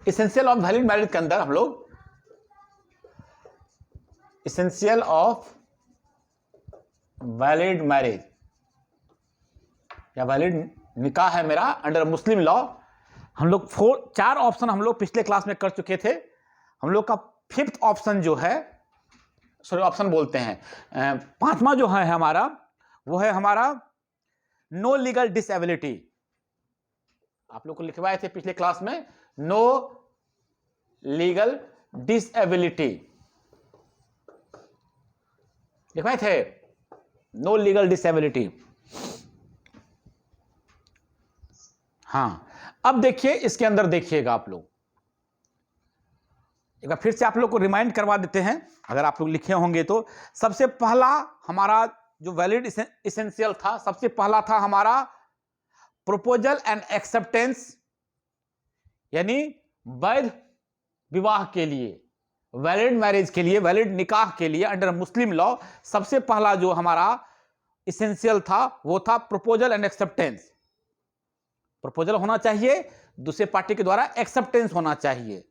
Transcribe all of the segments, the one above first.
Essential of valid marriage के अंदर हम लोग इसेंशियल ऑफ वैलिड मैरिज या वैलिड निकाह है मेरा अंडर मुस्लिम लॉ, हम लोग 4 ऑप्शन हम लोग पिछले क्लास में कर चुके थे। हम लोग का 5th ऑप्शन जो है, सॉरी ऑप्शन बोलते हैं, 5वां जो है हमारा, वो है हमारा नो लीगल डिसेबिलिटी। आप लोग को लिखवाए थे पिछले क्लास में, नो लीगल डिसेबिलिटी लिखवाए थे, नो लीगल डिसेबिलिटी। हाँ, अब देखिए इसके अंदर देखिएगा आप लोग, एक बार फिर से आप लोग को रिमाइंड करवा देते हैं, अगर आप लोग लिखे होंगे तो। सबसे पहला हमारा जो वैलिड इसेंशियल था, सबसे पहला था हमारा प्रपोजल एंड एक्सेप्टेंस, यानी वैध विवाह के लिए, वैलिड मैरिज के लिए, वैलिड निकाह के लिए अंडर मुस्लिम लॉ सबसे पहला जो हमारा इसेंशियल था वो था प्रपोजल एंड एक्सेप्टेंस। प्रपोजल होना चाहिए, दूसरे पार्टी के द्वारा एक्सेप्टेंस होना चाहिए,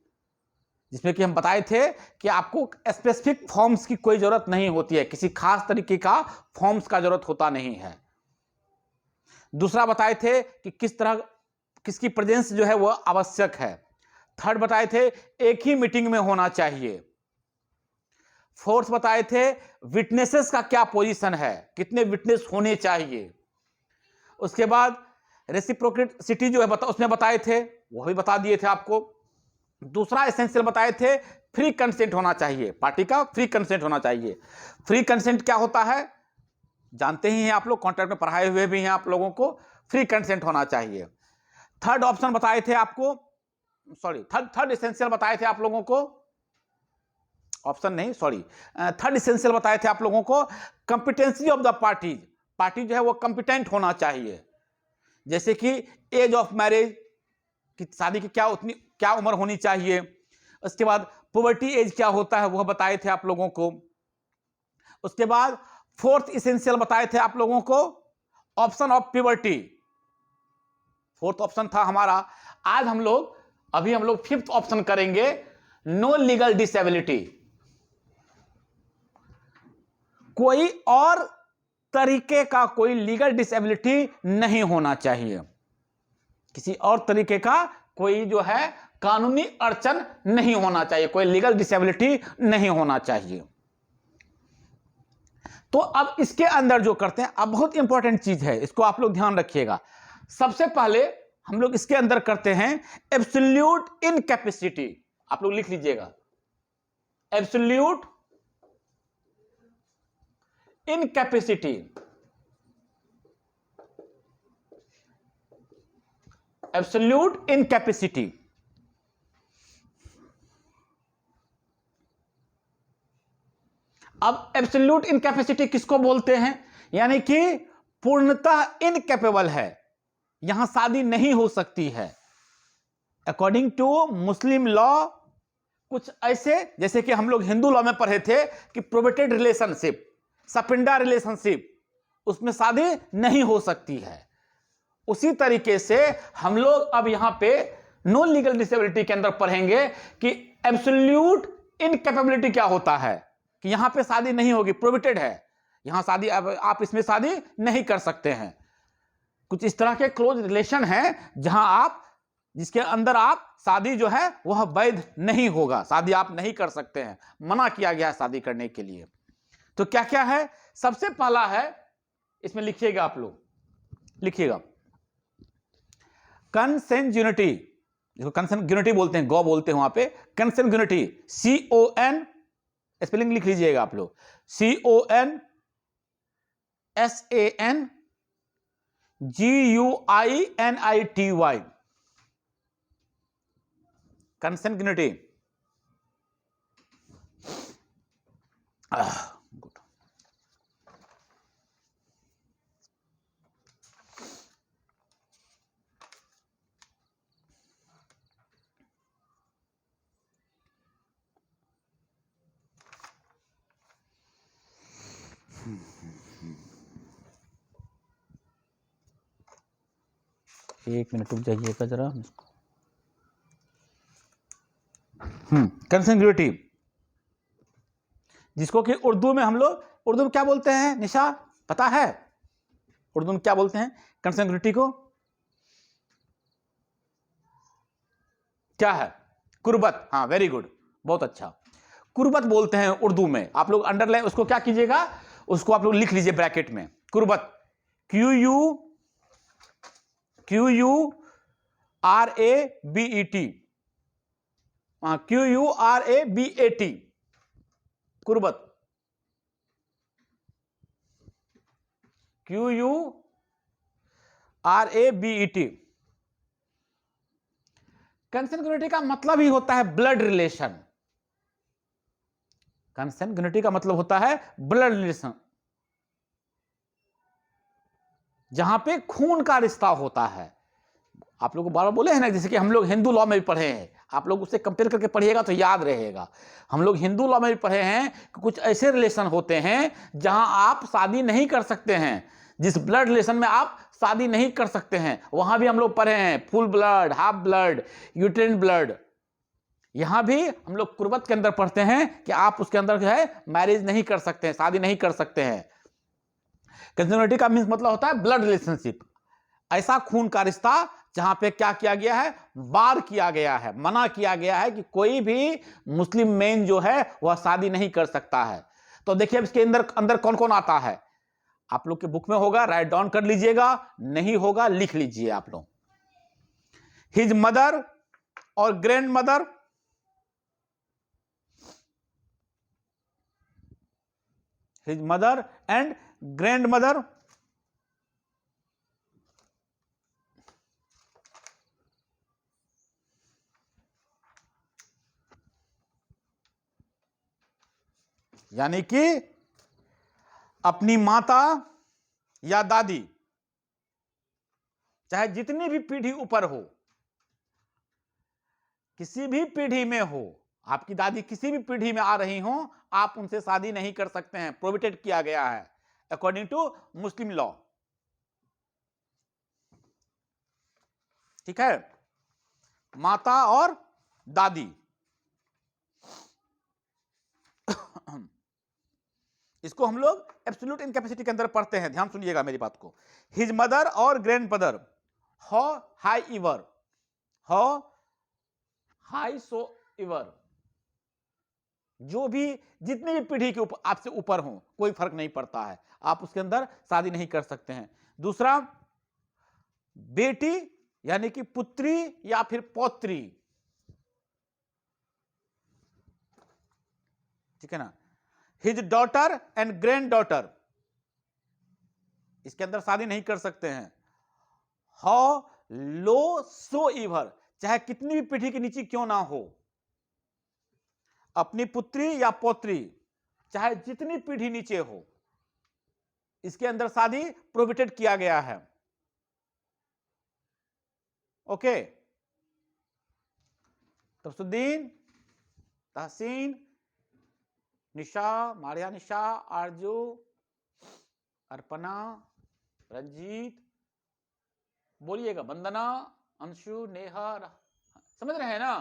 जिसमें कि हम बताए थे कि आपको स्पेसिफिक फॉर्म्स की कोई जरूरत नहीं होती है, किसी खास तरीके का फॉर्म्स का जरूरत होता नहीं है। दूसरा बताए थे कि किस तरह किसकी प्रेजेंस जो है वो आवश्यक है। थर्ड बताए थे एक ही मीटिंग में होना चाहिए। फोर्थ बताए थे विटनेसेस का क्या पोजीशन है, कितने विटनेस होने चाहिए। उसके बाद रेसिप्रोसिटी जो है उसमें बताए थे, वो भी बता दिए थे आपको। दूसरा एसेंशियल बताए थे फ्री कंसेंट होना चाहिए, पार्टी का फ्री कंसेंट होना चाहिए। फ्री कंसेंट क्या होता है जानते ही हैं आप लोग, कॉन्ट्रैक्ट में पढ़ाए हुए भी हैं आप लोगों को, फ्री कंसेंट होना चाहिए। थर्ड ऑप्शन बताए थे आपको, सॉरी थर्ड एसेंशियल बताए थे आप लोगों को, ऑप्शन नहीं सॉरी, थर्ड एसेंशियल बताए थे आप लोगों को competency of the parties, party जो है वो कंपिटेंट होना चाहिए। जैसे कि एज ऑफ मैरिज, कि शादी की क्या उम्र होनी चाहिए। उसके बाद पुबर्टी एज क्या होता है वह बताए थे आप लोगों को। उसके बाद फोर्थ इसेंशियल बताए थे आप लोगों को option of puberty, fourth option था हमारा। आज हम लोग अभी हम लोग 5th ऑप्शन करेंगे, नो लीगल डिसेबिलिटी। कोई और तरीके का कोई लीगल डिसेबिलिटी नहीं होना चाहिए, किसी और तरीके का कोई जो है कानूनी अड़चन नहीं होना चाहिए, कोई लीगल डिसेबिलिटी नहीं होना चाहिए। तो अब इसके अंदर जो करते हैं, अब बहुत इंपॉर्टेंट चीज है, इसको आप लोग ध्यान रखिएगा। सबसे पहले हम लोग इसके अंदर करते हैं एब्सोल्यूट इनकैपेसिटी, आप लोग लिख लीजिएगा, एब्सोल्यूट इनकैपेसिटी। एब्सोल्यूट इनकैपेसिटी, अब एब्सोल्यूट इनकैपेसिटी किसको बोलते हैं, यानी कि पूर्णतः इनकैपेबल है, यहां शादी नहीं हो सकती है। अकॉर्डिंग टू मुस्लिम लॉ कुछ ऐसे, जैसे कि हम लोग हिंदू लॉ में पढ़े थे कि प्रोवेटेड रिलेशनशिप, सपिंडा रिलेशनशिप, उसमें शादी नहीं हो सकती है। उसी तरीके से हम लोग अब यहां पे नो लीगल डिसेबिलिटी के अंदर पढ़ेंगे कि एब्सोल्यूट इनकैपेबिलिटी क्या होता है, कि यहां पे शादी नहीं होगी, प्रोहिबिटेड है, यहां शादी आप इसमें शादी नहीं कर सकते हैं। कुछ इस तरह के क्लोज रिलेशन हैं जहां आप, जिसके अंदर आप शादी जो है वह वैध नहीं होगा, शादी आप नहीं कर सकते हैं, मना किया गया है शादी करने के लिए। तो क्या क्या है, सबसे पहला है, इसमें लिखिएगा आप लोग, लिखिएगा कंसेंजुनिटी, जिसको कंसेंजुनिटी बोलते हैं, गौ बोलते हैं वहां पे, कंसेंजुनिटी, CON, स्पेलिंग लिख लीजिएगा आप लोग, CONSANGUINITY, कंसेंजुनिटी। गुड। एक मिनट रुक जाइएगा जरा, कंसेंग्युइटी, जिसको कि उर्दू में हम लोग उर्दू में क्या बोलते हैं निशा, पता है उर्दू में क्या बोलते हैं कंसेंग्युइटी को? क्या है? कुर्बत। हाँ, वेरी गुड, बहुत अच्छा। कुर्बत बोलते हैं उर्दू में। आप लोग अंडरलाइन उसको क्या कीजिएगा, उसको आप लोग लिख लीजिए ब्रैकेट में, कुर्बत, QURABET, QURABAT, कुर्बत, QURABET। कंसेंग्युइनिटी का मतलब ही होता है ब्लड रिलेशन। कंसेंग्युइनिटी का मतलब होता है ब्लड रिलेशन, जहां पे खून का रिश्ता होता है। आप लोग को बार बार बोले हैं ना, जैसे कि हम लोग हिंदू लॉ में भी पढ़े हैं, आप लोग उससे कंपेयर करके पढ़िएगा तो याद रहेगा। हम लोग हिंदू लॉ में भी पढ़े हैं कि कुछ ऐसे रिलेशन होते हैं जहां आप शादी नहीं कर सकते हैं, जिस ब्लड रिलेशन में आप शादी नहीं कर सकते हैं, वहां भी हम लोग पढ़े हैं full blood, half blood, यूट्रेन blood. यहां भी हम लोग कुर्बत के अंदर पढ़ते हैं कि आप उसके अंदर जो है मैरिज नहीं कर सकते हैं, शादी नहीं कर सकते हैं। कंसेंग्युइनिटी का मीन्स मतलब होता है ब्लड रिलेशनशिप, ऐसा खून का रिश्ता जहां पे क्या किया गया है, बार किया गया है, मना किया गया है कि कोई भी मुस्लिम मेन जो है वह शादी नहीं कर सकता है। तो देखिए अब इसके अंदर अंदर कौन कौन आता है, आप लोग के बुक में होगा, राइट डाउन कर लीजिएगा, नहीं होगा लिख लीजिए आप लोग। हिज मदर और grand mother, his mother and grand mother, यानी कि अपनी माता या दादी, चाहे जितनी भी पीढ़ी ऊपर हो, किसी भी पीढ़ी में हो, आपकी दादी किसी भी पीढ़ी में आ रही हो, आप उनसे शादी नहीं कर सकते हैं, प्रोहिबिटेड किया गया है अकॉर्डिंग टू मुस्लिम लॉ। ठीक है, माता और दादी, इसको हम लोग एब्सोल्यूट इनकैपेसिटी के अंदर पढ़ते हैं, ध्यान सुनिएगा मेरी बात को। हिज मदर और grand mother, how high ever, how high so ever, जो भी जितनी भी पीढ़ी के ऊपर आपसे ऊपर हो, कोई फर्क नहीं पड़ता है, आप उसके अंदर शादी नहीं कर सकते हैं। दूसरा, बेटी यानी कि पुत्री या फिर पौत्री, ठीक है ना। His daughter and grand daughter, इसके अंदर शादी नहीं कर सकते हैं। हाउ लो सो इवर, चाहे कितनी भी पीढ़ी के नीचे क्यों ना हो, अपनी पुत्री या पौत्री चाहे जितनी पीढ़ी नीचे हो, इसके अंदर शादी प्रोहिबिटेड किया गया है। ओके, तफसुद्दीन, तहसीन, निशा, मारिया निशा, आरजू, अर्पणा, रंजीत, बोलिएगा, वंदना, अंशु, नेहा, समझ रहे हैं ना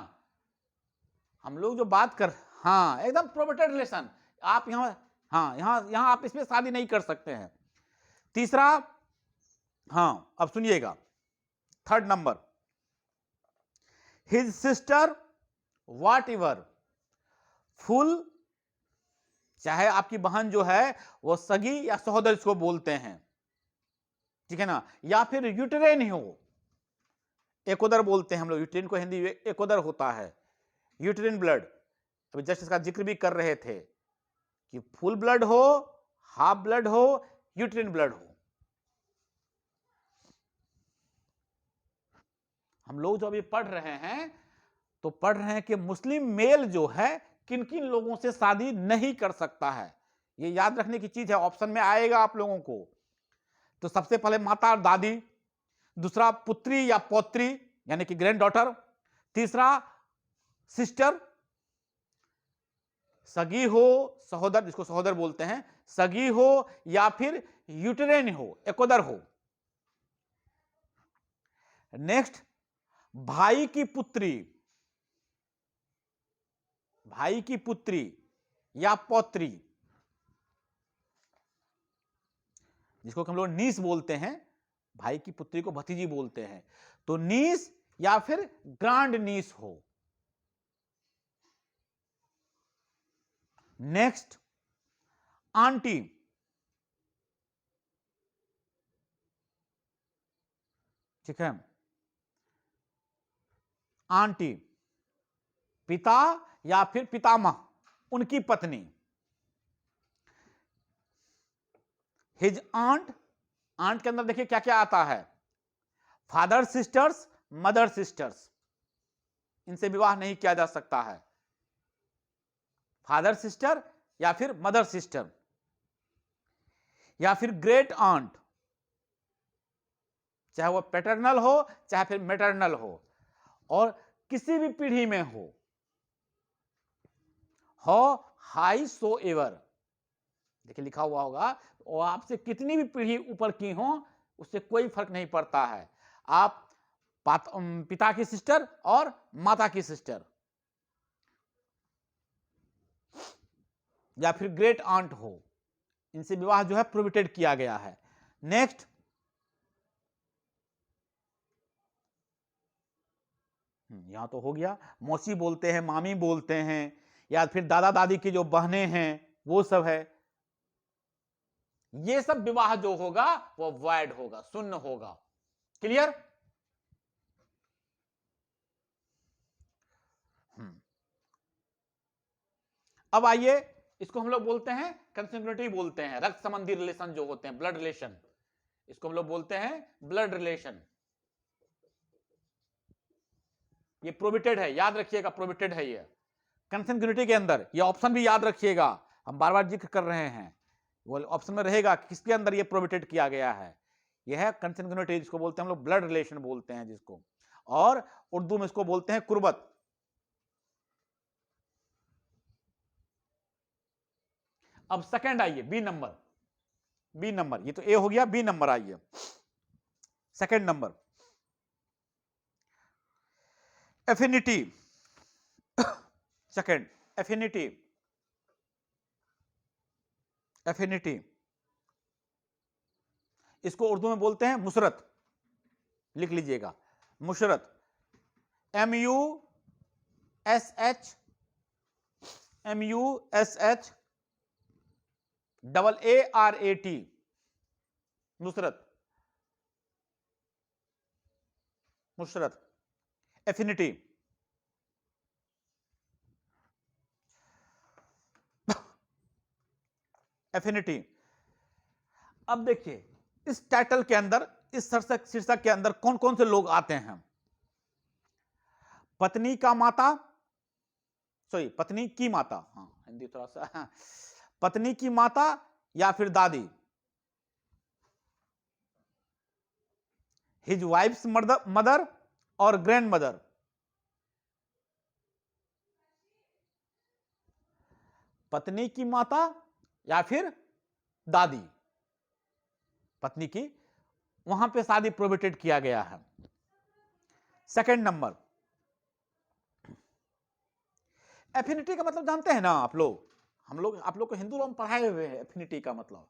हम लोग जो बात कर, हाँ एकदम प्रोहिबिटेड रिलेशन, आप यहां, हाँ यहां आप इसमें शादी नहीं कर सकते हैं। तीसरा, हाँ अब सुनिएगा, थर्ड नंबर, हिज सिस्टर वाट एवर, फुल, चाहे आपकी बहन जो है वो सगी या सहोदर इसको बोलते हैं, ठीक है ना, या फिर यूटेरेन ही हो, एकोदर बोलते हैं हम लोग, यूटेरेन को हिंदी एकोदर होता है, यूटेरिन ब्लड। अभी जस्ट इसका जिक्र भी कर रहे थे कि फुल ब्लड हो, हाफ ब्लड हो, यूटेरिन ब्लड हो। हम लोग जो अभी पढ़ रहे हैं तो पढ़ रहे हैं कि मुस्लिम मेल जो है किन किन लोगों से शादी नहीं कर सकता है, ये याद रखने की चीज है, ऑप्शन में आएगा आप लोगों को। तो सबसे पहले माता और दादी, दूसरा पुत्री या पौत्री यानी कि ग्रैंड डॉटर, तीसरा सिस्टर, सगी हो, सहोदर जिसको सहोदर बोलते हैं, सगी हो या फिर यूटेरेन हो, एकोदर हो। नेक्स्ट, भाई की पुत्री, भाई की पुत्री या पौत्री, जिसको हम लोग नीस बोलते हैं, भाई की पुत्री को भतीजी बोलते हैं, तो नीस या फिर ग्रांड नीस हो। नेक्स्ट, आंटी, ठीक है, आंटी, पिता या फिर पितामह, उनकी पत्नी। हिज आंट, आंट के अंदर देखिए क्या क्या आता है, फादर सिस्टर्स, मदर सिस्टर्स, इनसे विवाह नहीं किया जा सकता है, फादर सिस्टर या फिर मदर सिस्टर, या फिर ग्रेट आंट, चाहे वो पैटर्नल हो चाहे फिर मैटरनल हो, और किसी भी पीढ़ी में हो हाई सो एवर, देखिए लिखा हुआ होगा, और आपसे कितनी भी पीढ़ी ऊपर की हो उससे कोई फर्क नहीं पड़ता है, आप पिता की सिस्टर और माता की सिस्टर, या फिर ग्रेट आंट हो, इनसे विवाह जो है प्रोहिबिटेड किया गया है। नेक्स्ट, यहां तो हो गया, मौसी बोलते हैं, मामी बोलते हैं, या फिर दादा दादी की जो बहनें हैं वो सब है, ये सब विवाह जो होगा वो वॉइड होगा, शून्य होगा। क्लियर? अब आइए, इसको हम लोग बोलते हैं कंsanguinity बोलते हैं, रक्त संबंधी रिलेशन जो होते हैं, ब्लड रिलेशन, इसको हम लोग बोलते हैं ब्लड रिलेशन। ये प्रोहिबिटेड है, याद रखिएगा, प्रोहिबिटेड है ये कंsanguinity के अंदर, ये ऑप्शन भी याद रखिएगा, हम बार बार जिक्र कर रहे हैं, वो ऑप्शन में रहेगा किसके अंदर ये प्रोहिबिटेड किया गया है, यह है कंsanguinity, जिसको बोलते हैं हम लोग ब्लड रिलेशन बोलते हैं जिसको, और उर्दू में इसको बोलते हैं कुर्बत। अब सेकंड आइए, बी नंबर, बी नंबर, ये तो ए हो गया, बी नंबर आइए, second number, affinity, second affinity, affinity, इसको उर्दू में बोलते हैं मुशरत, लिख लीजिएगा, मुशरत, MUSH, MUSH AARAT, मुशरत, मुशरत, एफिनिटी। एफिनिटी, अब देखिए इस टाइटल के अंदर, इस शीर्षक के अंदर कौन कौन से लोग आते हैं, पत्नी का माता, सॉरी पत्नी की माता, हाँ हिंदी थोड़ा सा, पत्नी की माता या फिर दादी, हिज वाइफ्स मदर और ग्रैंड मदर, पत्नी की माता या फिर दादी, पत्नी की, वहां पे शादी प्रोहिबिटेड किया गया है। सेकंड नंबर, एफिनिटी का मतलब जानते हैं ना आप लोग, आप लोग को हिंदू लोग पढ़ाए हुए हैं एफिनिटी का मतलब,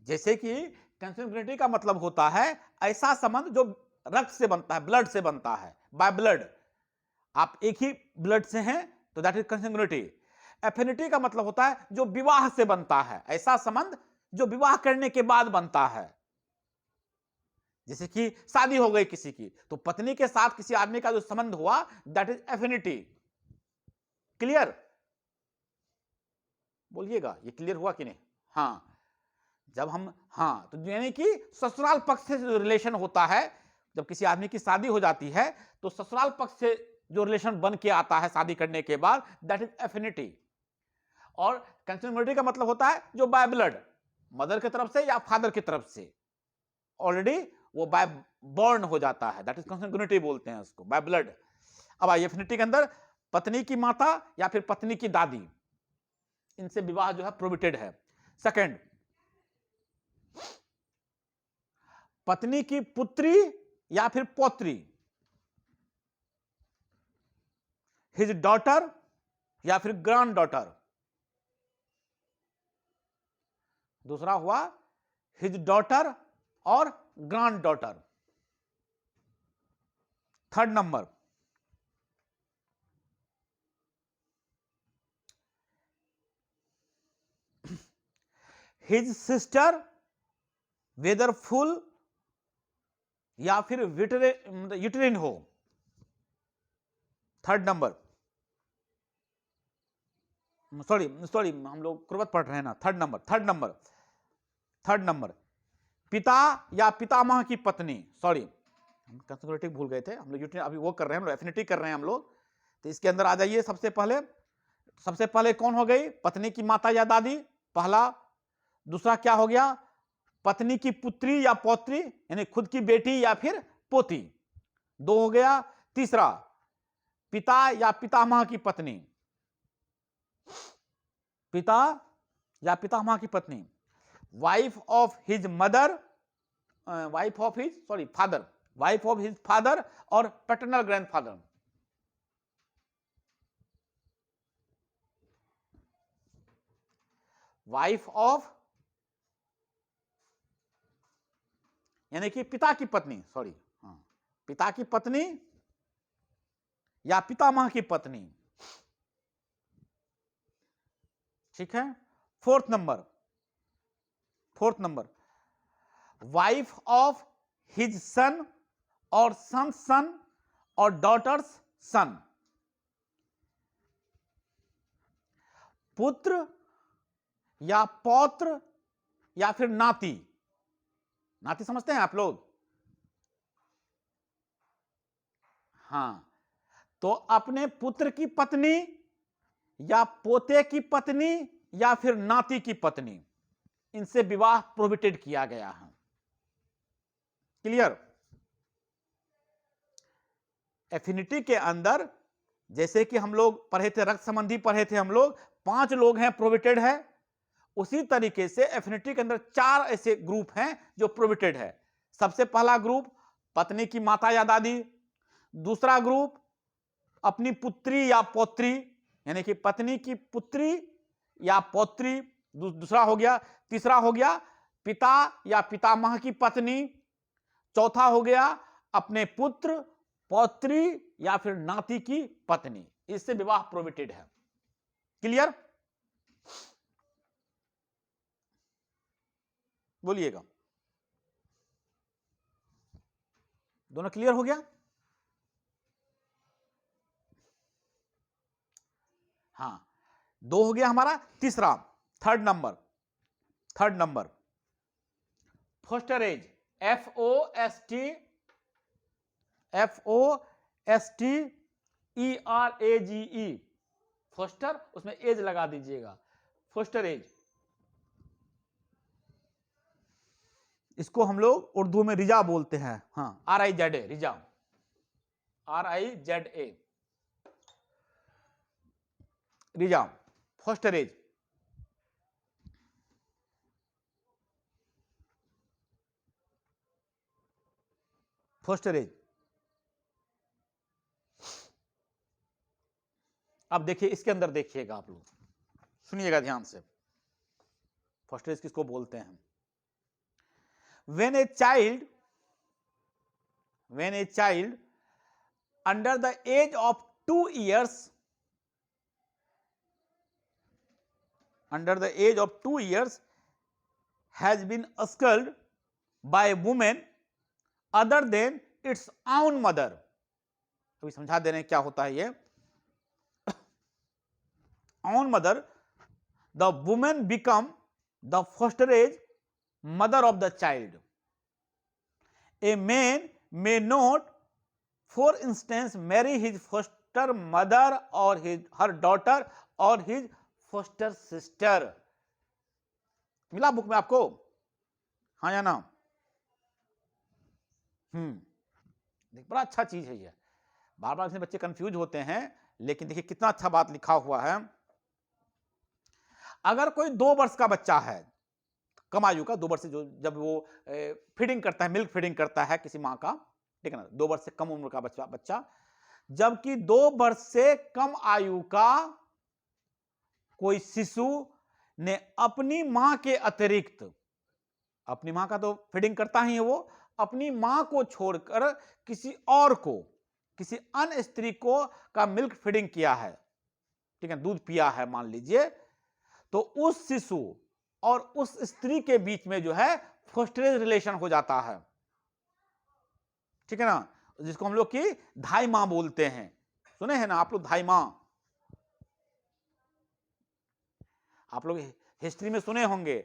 जैसे कि कंsanguinity का मतलब होता है ऐसा संबंध जो रक्त से बनता है, ब्लड से बनता है, बाय ब्लड, आप एक ही ब्लड से हैं तो दैट इज कंsanguinity। एफिनिटी का मतलब होता है जो विवाह से बनता है, ऐसा संबंध जो विवाह करने के बाद बनता है, जैसे कि शादी हो गई किसी की, तो पत्नी के साथ किसी आदमी का जो संबंध हुआ दैट इज एफिनिटी। क्लियर? बोलिएगा ये क्लियर हुआ कि नहीं? हाँ, जब हम, हाँ, तो यानी कि ससुराल पक्ष से जो रिलेशन होता है, जब किसी आदमी की शादी हो जाती है तो ससुराल पक्ष से जो रिलेशन बन के आता है शादी करने के बाद, दैट इज एफिनिटी। और कंsanguinity का मतलब होता है जो बाय ब्लड, मदर की तरफ से या फादर की तरफ से ऑलरेडी वो बाय बॉर्न हो जाता है, दैट इज कंsanguinity बोलते हैं उसको, बाय ब्लड। अब आइए एफिनिटी के अंदर, पत्नी की माता या फिर पत्नी की दादी, इनसे विवाह जो है प्रोहिबिटेड है। सेकंड, पत्नी की पुत्री या फिर पौत्री, हिज डॉटर या फिर ग्रैंड डॉटर। दूसरा हुआ हिज डॉटर और granddaughter. Third number, his sister whether full या फिर यूटेरिन हो। थर्ड नंबर, सॉरी हम लोग कुर्बत पढ़ रहे हैं ना। थर्ड नंबर पिता या पितामह की पत्नी। सॉरी हम कंसेक्यूटिव भूल गए थे, हम लोग यूटेरिन अभी वो कर रहे हैं, हम लोग एफिनिटी कर रहे हैं हम लोग। तो इसके अंदर आ जाइए। सबसे पहले कौन हो गई? पत्नी की माता या दादी, पहला। दूसरा क्या हो गया? पत्नी की पुत्री या पौत्री, यानी खुद की बेटी या फिर पोती, दो हो गया। तीसरा पिता या पितामह की पत्नी, पिता या पितामह की पत्नी, wife of his mother, wife of his father और पैटर्नल ग्रैंडफादर। वाइफ ऑफ यानी कि पिता की पत्नी, सॉरी पिता की पत्नी या पितामह की पत्नी। ठीक है। Fourth number wife of his son और सन और डॉटर्स सन। पुत्र या पौत्र या फिर नाती। नाती समझते हैं आप लोग? हां, तो अपने पुत्र की पत्नी या पोते की पत्नी या फिर नाती की पत्नी, इनसे विवाह प्रोहिबिटेड किया गया है। क्लियर? एफिनिटी के अंदर जैसे कि हम लोग पढ़े थे, रक्त संबंधी पढ़े थे हम लोग, 5 लोग हैं प्रोहिबिटेड है। उसी तरीके से एफिनिटी के अंदर 4 ऐसे ग्रुप हैं जो प्रोहिबिटेड है। सबसे पहला ग्रुप पत्नी की माता या दादी। दूसरा ग्रुप अपनी पुत्री या पौत्री, यानी कि पत्नी की पुत्री या पौत्री, दूसरा हो गया। तीसरा हो गया पिता या पितामह की पत्नी। चौथा हो गया अपने पुत्र, पौत्री या फिर नाती की पत्नी। इससे विवाह प्रोहिबिटेड है। क्लियर? बोलिएगा। दोनों क्लियर हो गया? हाँ, 2 हो गया हमारा। तीसरा, थर्ड नंबर फोस्टरेज, FOSTERAGE, फोस्टर, उसमें एज लगा दीजिएगा। फोस्टरेज, इसको हम लोग उर्दू में रिजा बोलते हैं। हाँ, RIZA, रिजा, RIZA, रिजा, फोस्टरेज। अब देखिए इसके अंदर, देखिएगा आप लोग, सुनिएगा ध्यान से। फोस्टरेज किसको बोलते हैं? when a child under the age of 2 years has been suckled by a woman other than its own mother। अभी समझा दे रहे हैं क्या होता है ये। own mother, the woman become the fosterage mother of the child। A man may not, for instance, marry his foster mother or her daughter or his foster sister। मिला book में आपको? हाँ या ना? बड़ा अच्छा चीज है ये। बार बार इसमें बच्चे कंफ्यूज होते हैं, लेकिन देखिए कितना अच्छा बात लिखा हुआ है। अगर कोई 2 वर्ष का बच्चा है, कम आयु का, 2 वर्ष से जो, जब वो फीडिंग करता है, मिल्क फीडिंग करता है किसी माँ का, ठीक है ना, 2 वर्ष से कम उम्र का बच्चा जबकि 2 वर्ष से कम आयु का कोई शिशु ने अपनी मां के अतिरिक्त, अपनी मां का तो फीडिंग करता ही है वो, अपनी मां को छोड़कर किसी और को, किसी अन्य स्त्री को का मिल्क फीडिंग किया है, ठीक है, दूध पिया है मान लीजिए, तो उस शिशु और उस स्त्री के बीच में जो है फोस्टरेज रिलेशन हो जाता है, ठीक है ना, जिसको हम लोग की धाई मां बोलते हैं। सुने हैं ना आप लोग धाई मां? आप लोग हिस्ट्री में सुने होंगे,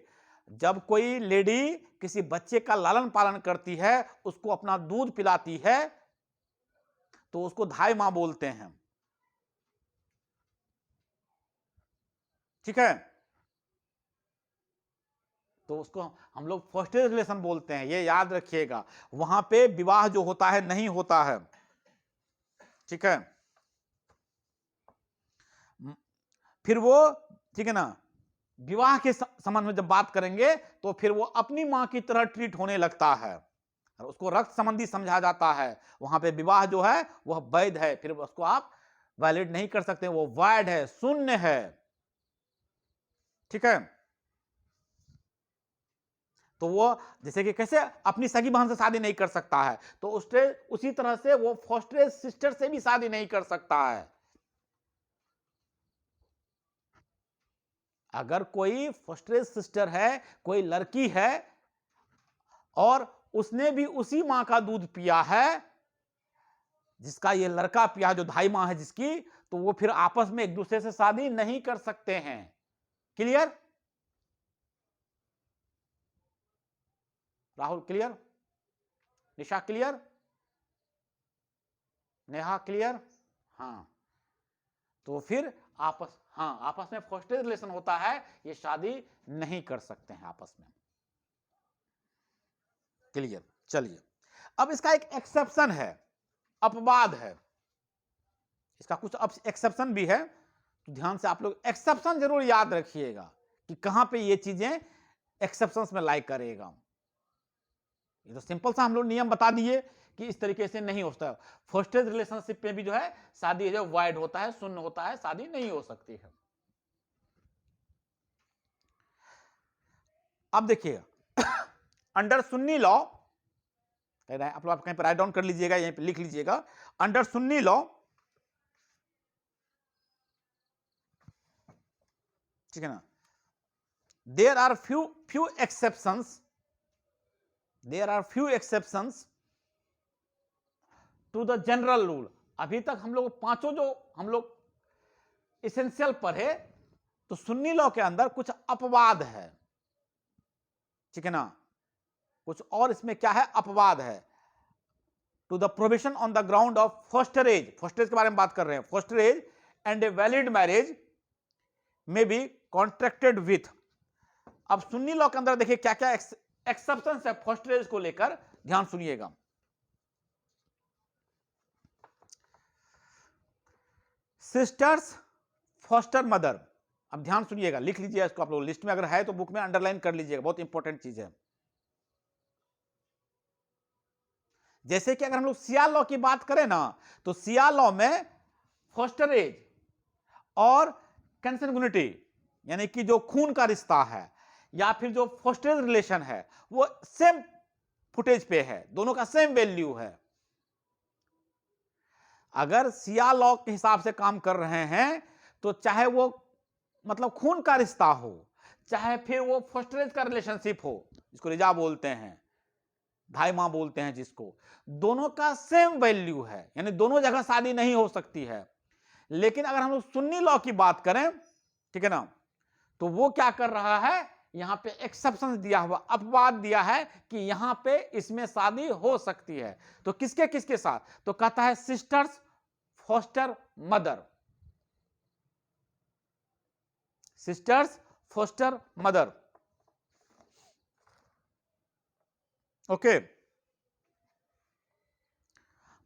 जब कोई लेडी किसी बच्चे का लालन पालन करती है, उसको अपना दूध पिलाती है, तो उसको धाई मां बोलते हैं, ठीक है। तो उसको हम लोग फोस्टरेज रिलेशन बोलते हैं, ये याद रखिएगा। वहां पे विवाह जो होता है नहीं होता है, ठीक है। फिर वो, ठीक है ना, विवाह के संबंध में जब बात करेंगे तो फिर वो अपनी मां की तरह ट्रीट होने लगता है, उसको रक्त संबंधी समझा जाता है। वहां पे विवाह जो है वह वैध है, फिर उसको आप वैलिड नहीं कर सकते, वो वैध है, शून्य है, ठीक है। तो वो जैसे कि कैसे अपनी सगी बहन से शादी नहीं कर सकता है, तो उसी तरह से वो फोस्टरेज सिस्टर से भी शादी नहीं कर सकता है। अगर कोई फोस्टरेज सिस्टर है, कोई लड़की है और उसने भी उसी मां का दूध पिया है जिसका ये लड़का पिया, जो धाई मां है जिसकी, तो वो फिर आपस में एक दूसरे से शादी नहीं कर सकते हैं। क्लियर? राहुल क्लियर? निशा क्लियर? नेहा क्लियर? हाँ, तो फिर आपस में फोस्टरेज रिलेशन होता है, ये शादी नहीं कर सकते हैं आपस में। क्लियर? चलिए, अब इसका एक एक्सेप्शन है, अपवाद है, इसका कुछ एक्सेप्शन भी है, तो ध्यान से आप लोग एक्सेप्शन जरूर याद रखिएगा कि कहां पे ये चीजें एक्सेप्शंस में लाइक करेगा। ये तो सिंपल सा हम लोग नियम बता दिए कि इस तरीके से नहीं होता है। फोस्टरेज रिलेशनशिप में भी जो है शादी जो वाइड होता है, शून्य होता है, शादी नहीं हो सकती है। अब देखिएगा अंडर सुन्नी लॉ, आप लोग कहीं पर राइट डाउन कर लीजिएगा, यहीं पे लिख लीजिएगा, अंडर सुन्नी लॉ, ठीक है ना, there are few exceptions, there are few exceptions to the general rule. अभी तक हम लोग पांचों जो हम लोग इसेंशियल पढ़े, तो सुन्नी लॉ के अंदर कुछ अपवाद है, ठीक है ना, कुछ और इसमें क्या है, अपवाद है। To the provision on the ground of fosterage, fosterage के बारे में बात कर रहे हैं, fosterage and a valid marriage में बी कॉन्ट्रैक्टेड विथ। अब सुन्नी लॉ के अंदर देखिए क्या क्या एक्सेप्शन है फोस्टरेज को लेकर, ध्यान सुनिएगा। सिस्टर्स फॉस्टर मदर, अब ध्यान सुनिएगा, लिख लीजिए इसको आप लोग, लिस्ट में अगर है तो बुक में अंडरलाइन कर लीजिएगा, बहुत इंपॉर्टेंट चीज है। जैसे कि अगर हम लोग सिया लॉ की बात करें ना, तो सिया लॉ में फोस्टरेज और कंसंगुइनिटी, यानी कि जो खून का रिश्ता है या फिर जो फोस्टरेज रिलेशन है, वो सेम फुटेज पे है, दोनों का सेम वैल्यू है। अगर सिया लॉ के हिसाब से काम कर रहे हैं तो चाहे वो मतलब खून का रिश्ता हो, चाहे फिर वो फोस्टरेज का रिलेशनशिप हो, जिसको रिजा बोलते हैं, भाई मां बोलते हैं जिसको, दोनों का सेम वैल्यू है, यानी दोनों जगह शादी नहीं हो सकती है। लेकिन अगर हम लोग सुन्नी लॉ की बात करें, ठीक है ना, तो वो क्या कर रहा है, यहां पे एक्सेप्शन दिया हुआ, अपवाद दिया है कि यहां पे इसमें शादी हो सकती है। तो किसके किसके साथ, तो कहता है sisters foster mother, sisters foster mother, okay.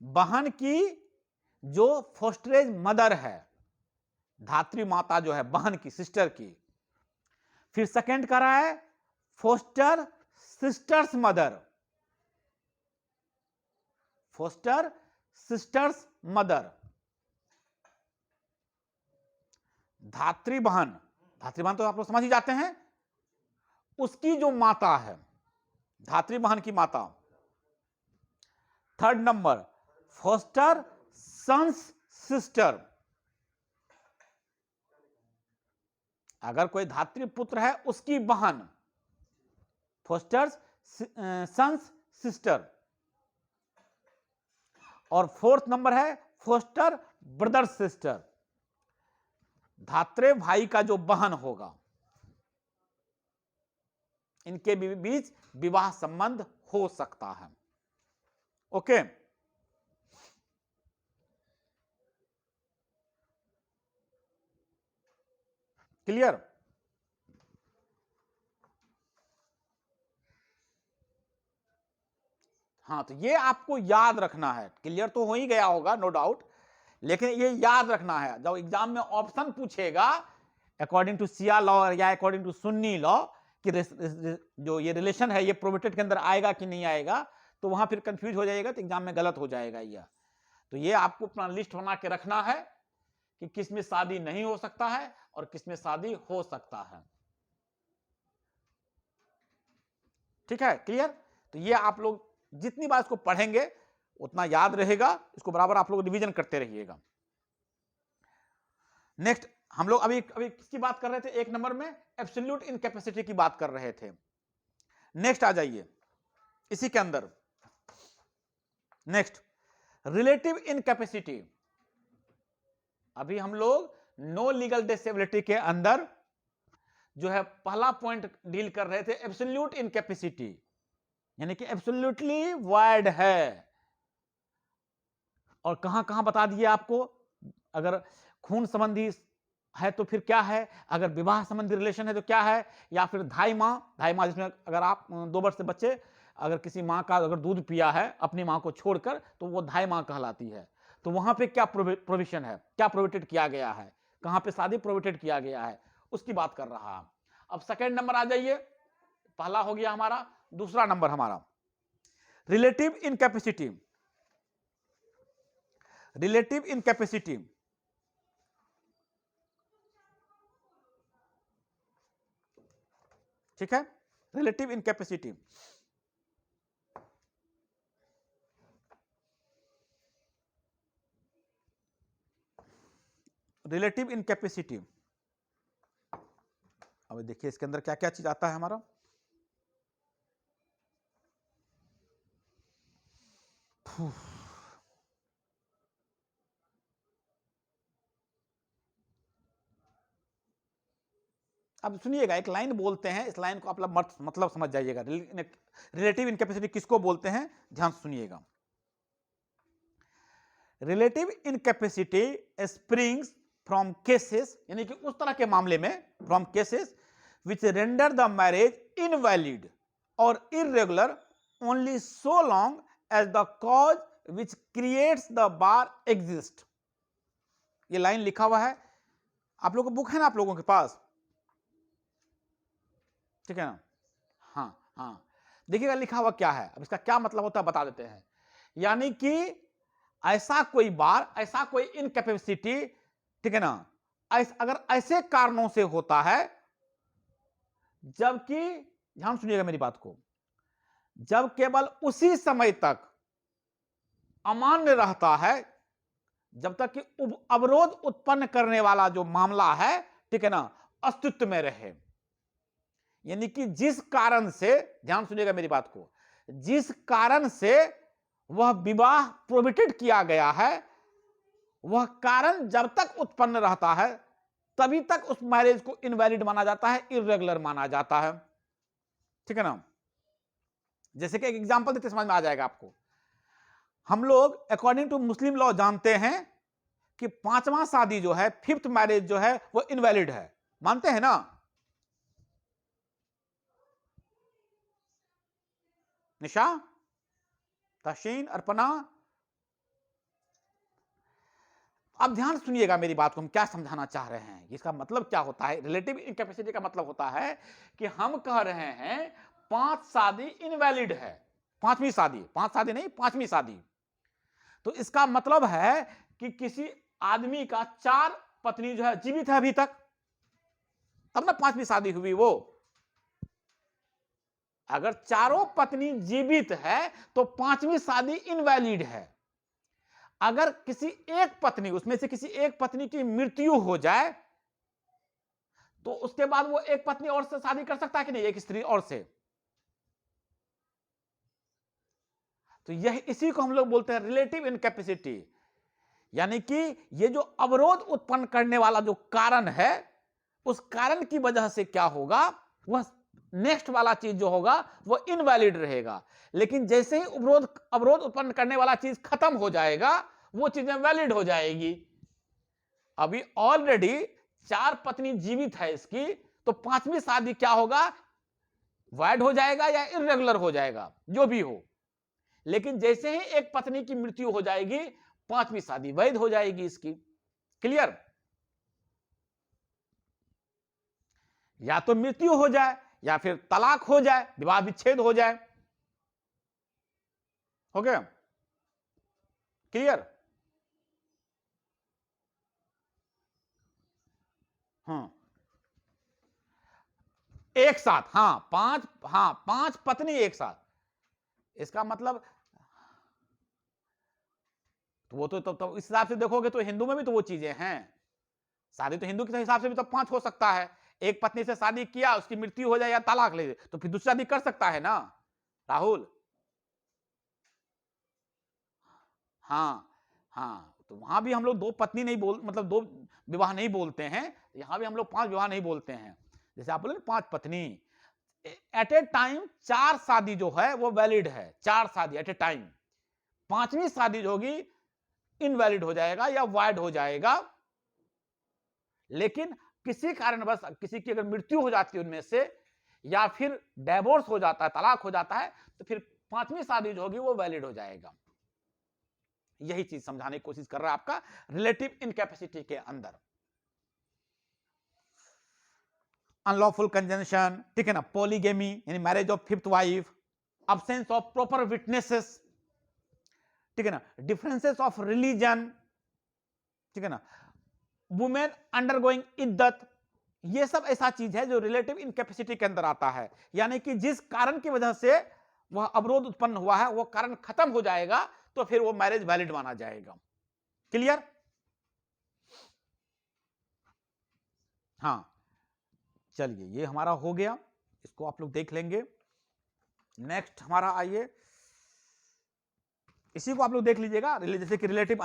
बहन की जो फोस्टरेज मदर है, धात्री माता जो है बहन की, सिस्टर की। फिर सेकंड कर रहा है foster sisters mother, foster sisters mother, धात्री बहन तो आप लोग समझ ही जाते हैं, उसकी जो माता है, धात्री बहन की माता। Third number, foster sons sister, अगर कोई धात्री पुत्र है उसकी बहन, फोस्टर्स सन्स सिस्टर। और फोर्थ नंबर है फोस्टर ब्रदर सिस्टर, धात्रे भाई का जो बहन होगा, इनके बीच विवाह संबंध हो सकता है। Okay, clear? हाँ, तो ये आपको याद रखना है। क्लियर तो हो ही गया होगा नो डाउट, लेकिन ये याद रखना है जब एग्जाम में ऑप्शन पूछेगा अकॉर्डिंग टू सिया लॉ या अकॉर्डिंग टू सुन्नी लॉ कि जो ये रिलेशन है ये प्रोहिबिटेड के अंदर आएगा कि नहीं आएगा, तो वहां फिर कंफ्यूज हो जाएगा, तो एग्जाम में गलत हो जाएगा यह। तो ये आपको अपना लिस्ट बना के रखना है कि किस में शादी नहीं हो सकता है और किस में शादी हो सकता है। ठीक है, क्लियर? तो ये आप लोग जितनी बार इसको पढ़ेंगे उतना याद रहेगा, इसको बराबर आप लोग रिवीजन करते रहिएगा। नेक्स्ट हम लोग अभी किसकी बात कर रहे थे? एक नंबर में एब्सोल्यूट इनकैपेसिटी की बात कर रहे थे। नेक्स्ट आ जाइए इसी के अंदर, नेक्स्ट रिलेटिव इनकैपेसिटी। अभी हम लोग नो लीगल डिसेबिलिटी के अंदर जो है पहला पॉइंट डील कर रहे थे एब्सोल्यूट इनकैपेसिटी, यानी कि एब्सोल्युटली वायर्ड है। और कहां कहां बता दिए आपको, अगर खून संबंधी है तो फिर क्या है, अगर विवाह संबंधी रिलेशन है तो क्या है, या फिर धाई माँ जिसमें अगर आप 2 वर्ष से बच्चे अगर किसी माँ का अगर दूध पिया है अपनी माँ को छोड़कर तो वो धाई माँ कहलाती है। तो वहां पे क्या प्रोविजन है, क्या प्रोहिबिटेड किया गया है, कहां पे शादी प्रोहिबिटेड किया गया है, उसकी बात कर रहा है। अब सेकेंड नंबर आ जाइए, पहला हो गया हमारा, दूसरा नंबर हमारा रिलेटिव इनकैपेसिटी। रिलेटिव इनकैपेसिटी ठीक है, रिलेटिव इनकैपेसिटी। रिलेटिव इनकैपेसिटी, अब देखिए इसके अंदर क्या क्या चीज आता है हमारा। अब सुनिएगा, एक लाइन बोलते हैं, इस लाइन को आप मतलब समझ जाइएगा। रिलेटिव इनकैपेसिटी किसको बोलते हैं, ध्यान से सुनिएगा। Relative incapacity springs from cases, यानी कि उस तरह के मामले में, from cases which render the marriage invalid और irregular only so long as the cause which creates the bar exist. ये लाइन लिखा हुआ है, आप लोगों को बुक है ना आप लोगों के पास, ठीक है ना? हाँ, देखिएगा लिखा हुआ क्या है। अब इसका क्या मतलब होता है बता देते हैं। यानी कि ऐसा कोई बार, ऐसा कोई इनकैपेसिटी, ठीक है ना, अगर ऐसे कारणों से होता है, जबकि ध्यान सुनिएगा मेरी बात को, जब केवल उसी समय तक अमान्य रहता है जब तक कि अवरोध उत्पन्न करने वाला जो मामला है, ठीक है ना, अस्तित्व में रहे। यानी कि जिस कारण से, ध्यान सुनिएगा मेरी बात को, जिस कारण से वह विवाह प्रोहिबिटेड किया गया है, वह कारण जब तक उत्पन्न रहता है तभी तक उस मैरिज को इनवैलिड माना जाता है, इरेगुलर माना जाता है। ठीक है ना? जैसे कि एक एग्जांपल देते समझ में आ जाएगा आपको। हम लोग अकॉर्डिंग टू मुस्लिम लॉ जानते हैं कि 5वां शादी जो है, 5th मैरिज जो है, वो इनवैलिड है, मानते हैं ना? निशा, तहसीन, अर्पणा, अब ध्यान सुनिएगा मेरी बात को, हम क्या समझाना चाह रहे हैं। इसका मतलब क्या होता है, रिलेटिव इनकैपेसिटी का मतलब होता है कि हम कह रहे हैं 5 शादी इनवैलिड है, 5वीं शादी, 5 शादी नहीं, 5वीं शादी। तो इसका मतलब है कि किसी आदमी का 4 पत्नी जो है जीवित है अभी तक, तब ना पांचवी शादी हुई वो। अगर चारों पत्नी जीवित है तो पांचवी शादी इनवैलिड है। अगर किसी एक पत्नी, उसमें से किसी एक पत्नी की मृत्यु हो जाए तो उसके बाद वो एक पत्नी और से शादी कर सकता है कि नहीं, एक स्त्री और से। तो यह, इसी को हम लोग बोलते हैं रिलेटिव इनकैपेसिटी। यानी कि ये जो अवरोध उत्पन्न करने वाला जो कारण है, उस कारण की वजह से क्या होगा, वह नेक्स्ट वाला चीज जो होगा वो इनवैलिड रहेगा। लेकिन जैसे ही अवरोध उत्पन्न करने वाला चीज खत्म हो जाएगा, वो चीजें वैलिड हो जाएगी। अभी ऑलरेडी 4 पत्नी जीवित है इसकी, तो पांचवी शादी क्या होगा, वैलिड हो जाएगा या इरेगुलर हो जाएगा, जो भी हो। लेकिन जैसे ही एक पत्नी की मृत्यु हो जाएगी, पांचवी शादी वैध हो जाएगी इसकी। क्लियर? या तो मृत्यु हो जाए या फिर तलाक हो जाए, विवाह विच्छेद हो जाए। हो गया? क्लियर? हाँ, एक साथ, पांच पत्नी एक साथ। इसका मतलब तो वो तो इस हिसाब से देखोगे तो हिंदू में भी तो वो चीजें हैं। शादी तो हिंदू के हिसाब से भी तो 5 हो सकता है। एक पत्नी से शादी किया, उसकी मृत्यु हो जाए या तलाक ले तो फिर दूसरी शादी कर सकता है ना राहुल। हाँ हाँ, तो वहां भी हम लोग 2 पत्नी नहीं बोल, मतलब 2 विवाह नहीं बोलते हैं। यहां भी हम लोग 5 विवाह नहीं बोलते हैं। जैसे आप बोले 5 पत्नी एट ए टाइम, 4 शादी जो है वो वैलिड है। 4 शादी एट ए टाइम। पांचवी शादी जो होगी इनवैलिड हो जाएगा या वाइड हो जाएगा। लेकिन किसी कारणवश किसी की अगर मृत्यु हो जाती है उनमें से, या फिर डिवोर्स हो जाता है, तलाक हो जाता है, तो फिर पांचवी शादी जो होगी वो वैलिड हो जाएगा। यही चीज समझाने की कोशिश कर रहा है आपका रिलेटिव इनकैपेसिटी के अंदर। अनलॉफुल कंजंक्शन, ठीक है ना, पॉलीगेमी यानी marriage of 5th wife, absence of proper witnesses, ठीक है ना, डिफरेंसेस ऑफ रिलीजन, ठीक है ना, वुमेन अंडरगोइंग इद्दत, ये सब ऐसा चीज है जो रिलेटिव इनकैपेसिटी के अंदर आता है। यानी कि जिस कारण की वजह से वह अवरोध उत्पन्न हुआ है वो कारण खत्म हो जाएगा तो फिर वो मैरिज वैलिड माना जाएगा। क्लियर? हाँ, चलिए ये हमारा हो गया, इसको आप लोग देख लेंगे। नेक्स्ट हमारा आइए, इसी को आप लोग देख लीजिएगा, जैसे कि रिलेटिव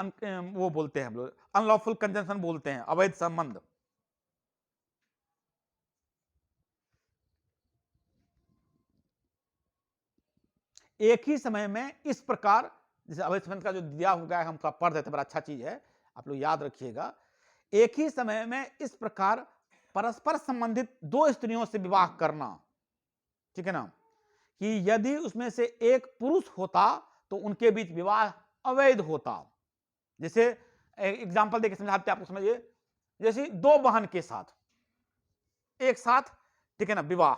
वो बोलते हैं हम लोग, अनलॉफुल कंजंक्शन बोलते हैं, अवैध संबंध। एक ही समय में इस प्रकार, जैसे अवैध संबंध का जो दिया हुआ है हम पढ़ देते, बड़ा अच्छा चीज है, आप लोग याद रखिएगा। एक ही समय में इस प्रकार परस्पर संबंधित 2 स्त्रियों से विवाह करना, ठीक है ना, कि यदि उसमें से एक पुरुष होता तो उनके बीच विवाह अवैध होता। जैसे एग्जांपल देके समझाते आपको, समझिए, जैसे 2 बहन के साथ एक साथ, ठीक है ना, विवाह,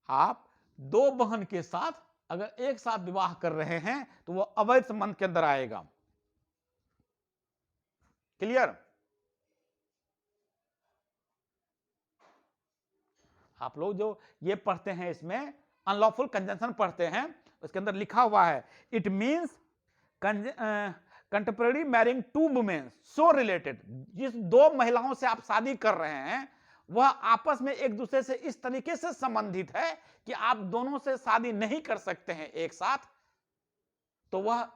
आप 2 बहन के साथ अगर एक साथ विवाह कर रहे हैं तो वह अवैध संबंध के अंदर आएगा। क्लियर? आप लोग जो ये पढ़ते हैं इसमें अनलॉफुल कंजंक्शन पढ़ते हैं, उसके अंदर लिखा हुआ है it means contemporary marrying 2 women so related. जिस 2 महिलाओं से आप शादी कर रहे हैं वह आपस में एक दूसरे से इस तरीके से संबंधित है कि आप दोनों से शादी नहीं कर सकते हैं एक साथ, तो वह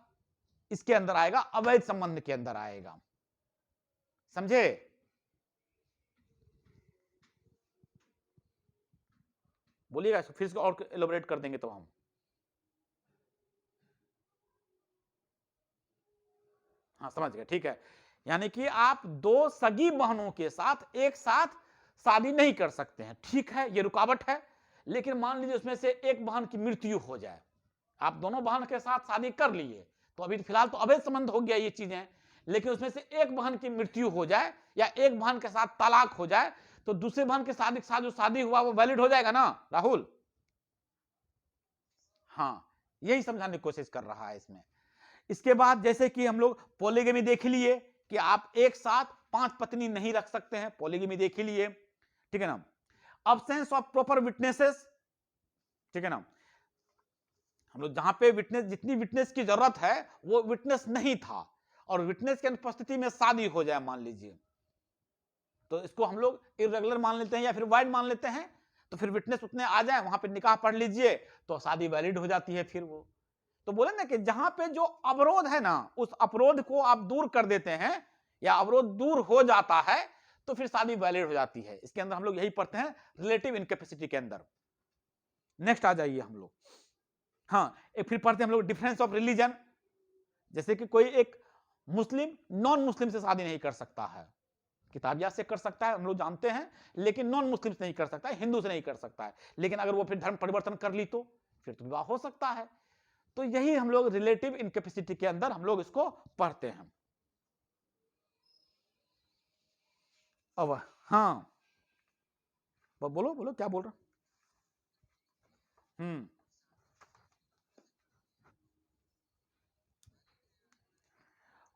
इसके अंदर आएगा, अवैध संबंध के अंदर आएगा। समझे? बोलिएगा, फिर इसको और एलोबरेट कर देंगे तो हम। हाँ, समझ गए, ठीक है। यानी कि आप 2 सगी बहनों के साथ एक साथ शादी नहीं कर सकते हैं, ठीक है, ये रुकावट है। लेकिन मान लीजिए उसमें से एक बहन की मृत्यु हो जाए, आप दोनों बहन के साथ शादी कर लिए, तो अभी फिलहाल तो अवैध संबंध हो गया ये चीजें। लेकिन उसमें से एक बहन की मृत्यु हो जाए या एक बहन के साथ तलाक हो जाए, तो दूसरे बहन के साथ जो शादी हुआ वो वैलिड हो जाएगा ना राहुल? हाँ, यही समझाने की कोशिश कर रहा है इसमें। इसके बाद जैसे कि हम लोग पॉलीगेमी देख लिए कि आप एक साथ 5 पत्नी नहीं रख सकते हैं, पॉलीगैमी देख ही लिए, ठीक है ना। अब्सेंस ऑफ प्रॉपर विटनेसेस, ठीक है ना, हम लोग जहां पे विटनेस, जितनी विटनेस की जरूरत है वो विटनेस नहीं था, और विटनेस की अनुपस्थिति में शादी हो जाए मान लीजिए, तो इसको हम लोग इर्रेगुलर मान लेते हैं या फिर वाइड मान लेते हैं, तो फिर विटनेस उतने आ जाए, वहां पे निकाह पढ़ लीजिए तो शादी वैलिड हो जाती है फिर वो। तो बोले ना कि जहां पे जो अवरोध है ना, उस अवरोध को आप दूर कर देते हैं या अवरोध दूर हो जाता है तो फिर शादी वैलिड हो जाती है। इसके अंदर हम लोग यही पढ़ते हैं रिलेटिव इनकैपेसिटी के अंदर। नेक्स्ट आ जाइए हम लोग, हाँ एक फिर पढ़ते हैं हम लोग डिफरेंस ऑफ रिलीजन। जैसे कि कोई एक मुस्लिम नॉन मुस्लिम से शादी नहीं कर सकता है, किताबियात से कर सकता है हम लोग जानते हैं, लेकिन नॉन मुस्लिम से नहीं कर सकता है, हिंदू से नहीं कर सकता है। लेकिन अगर वो फिर धर्म परिवर्तन कर ली तो फिर तो विवाह हो सकता है। तो यही हम लोग रिलेटिव इनकैपेसिटी के अंदर हम लोग इसको पढ़ते हैं। अब हाँ बोलो बोलो क्या बोल रहा।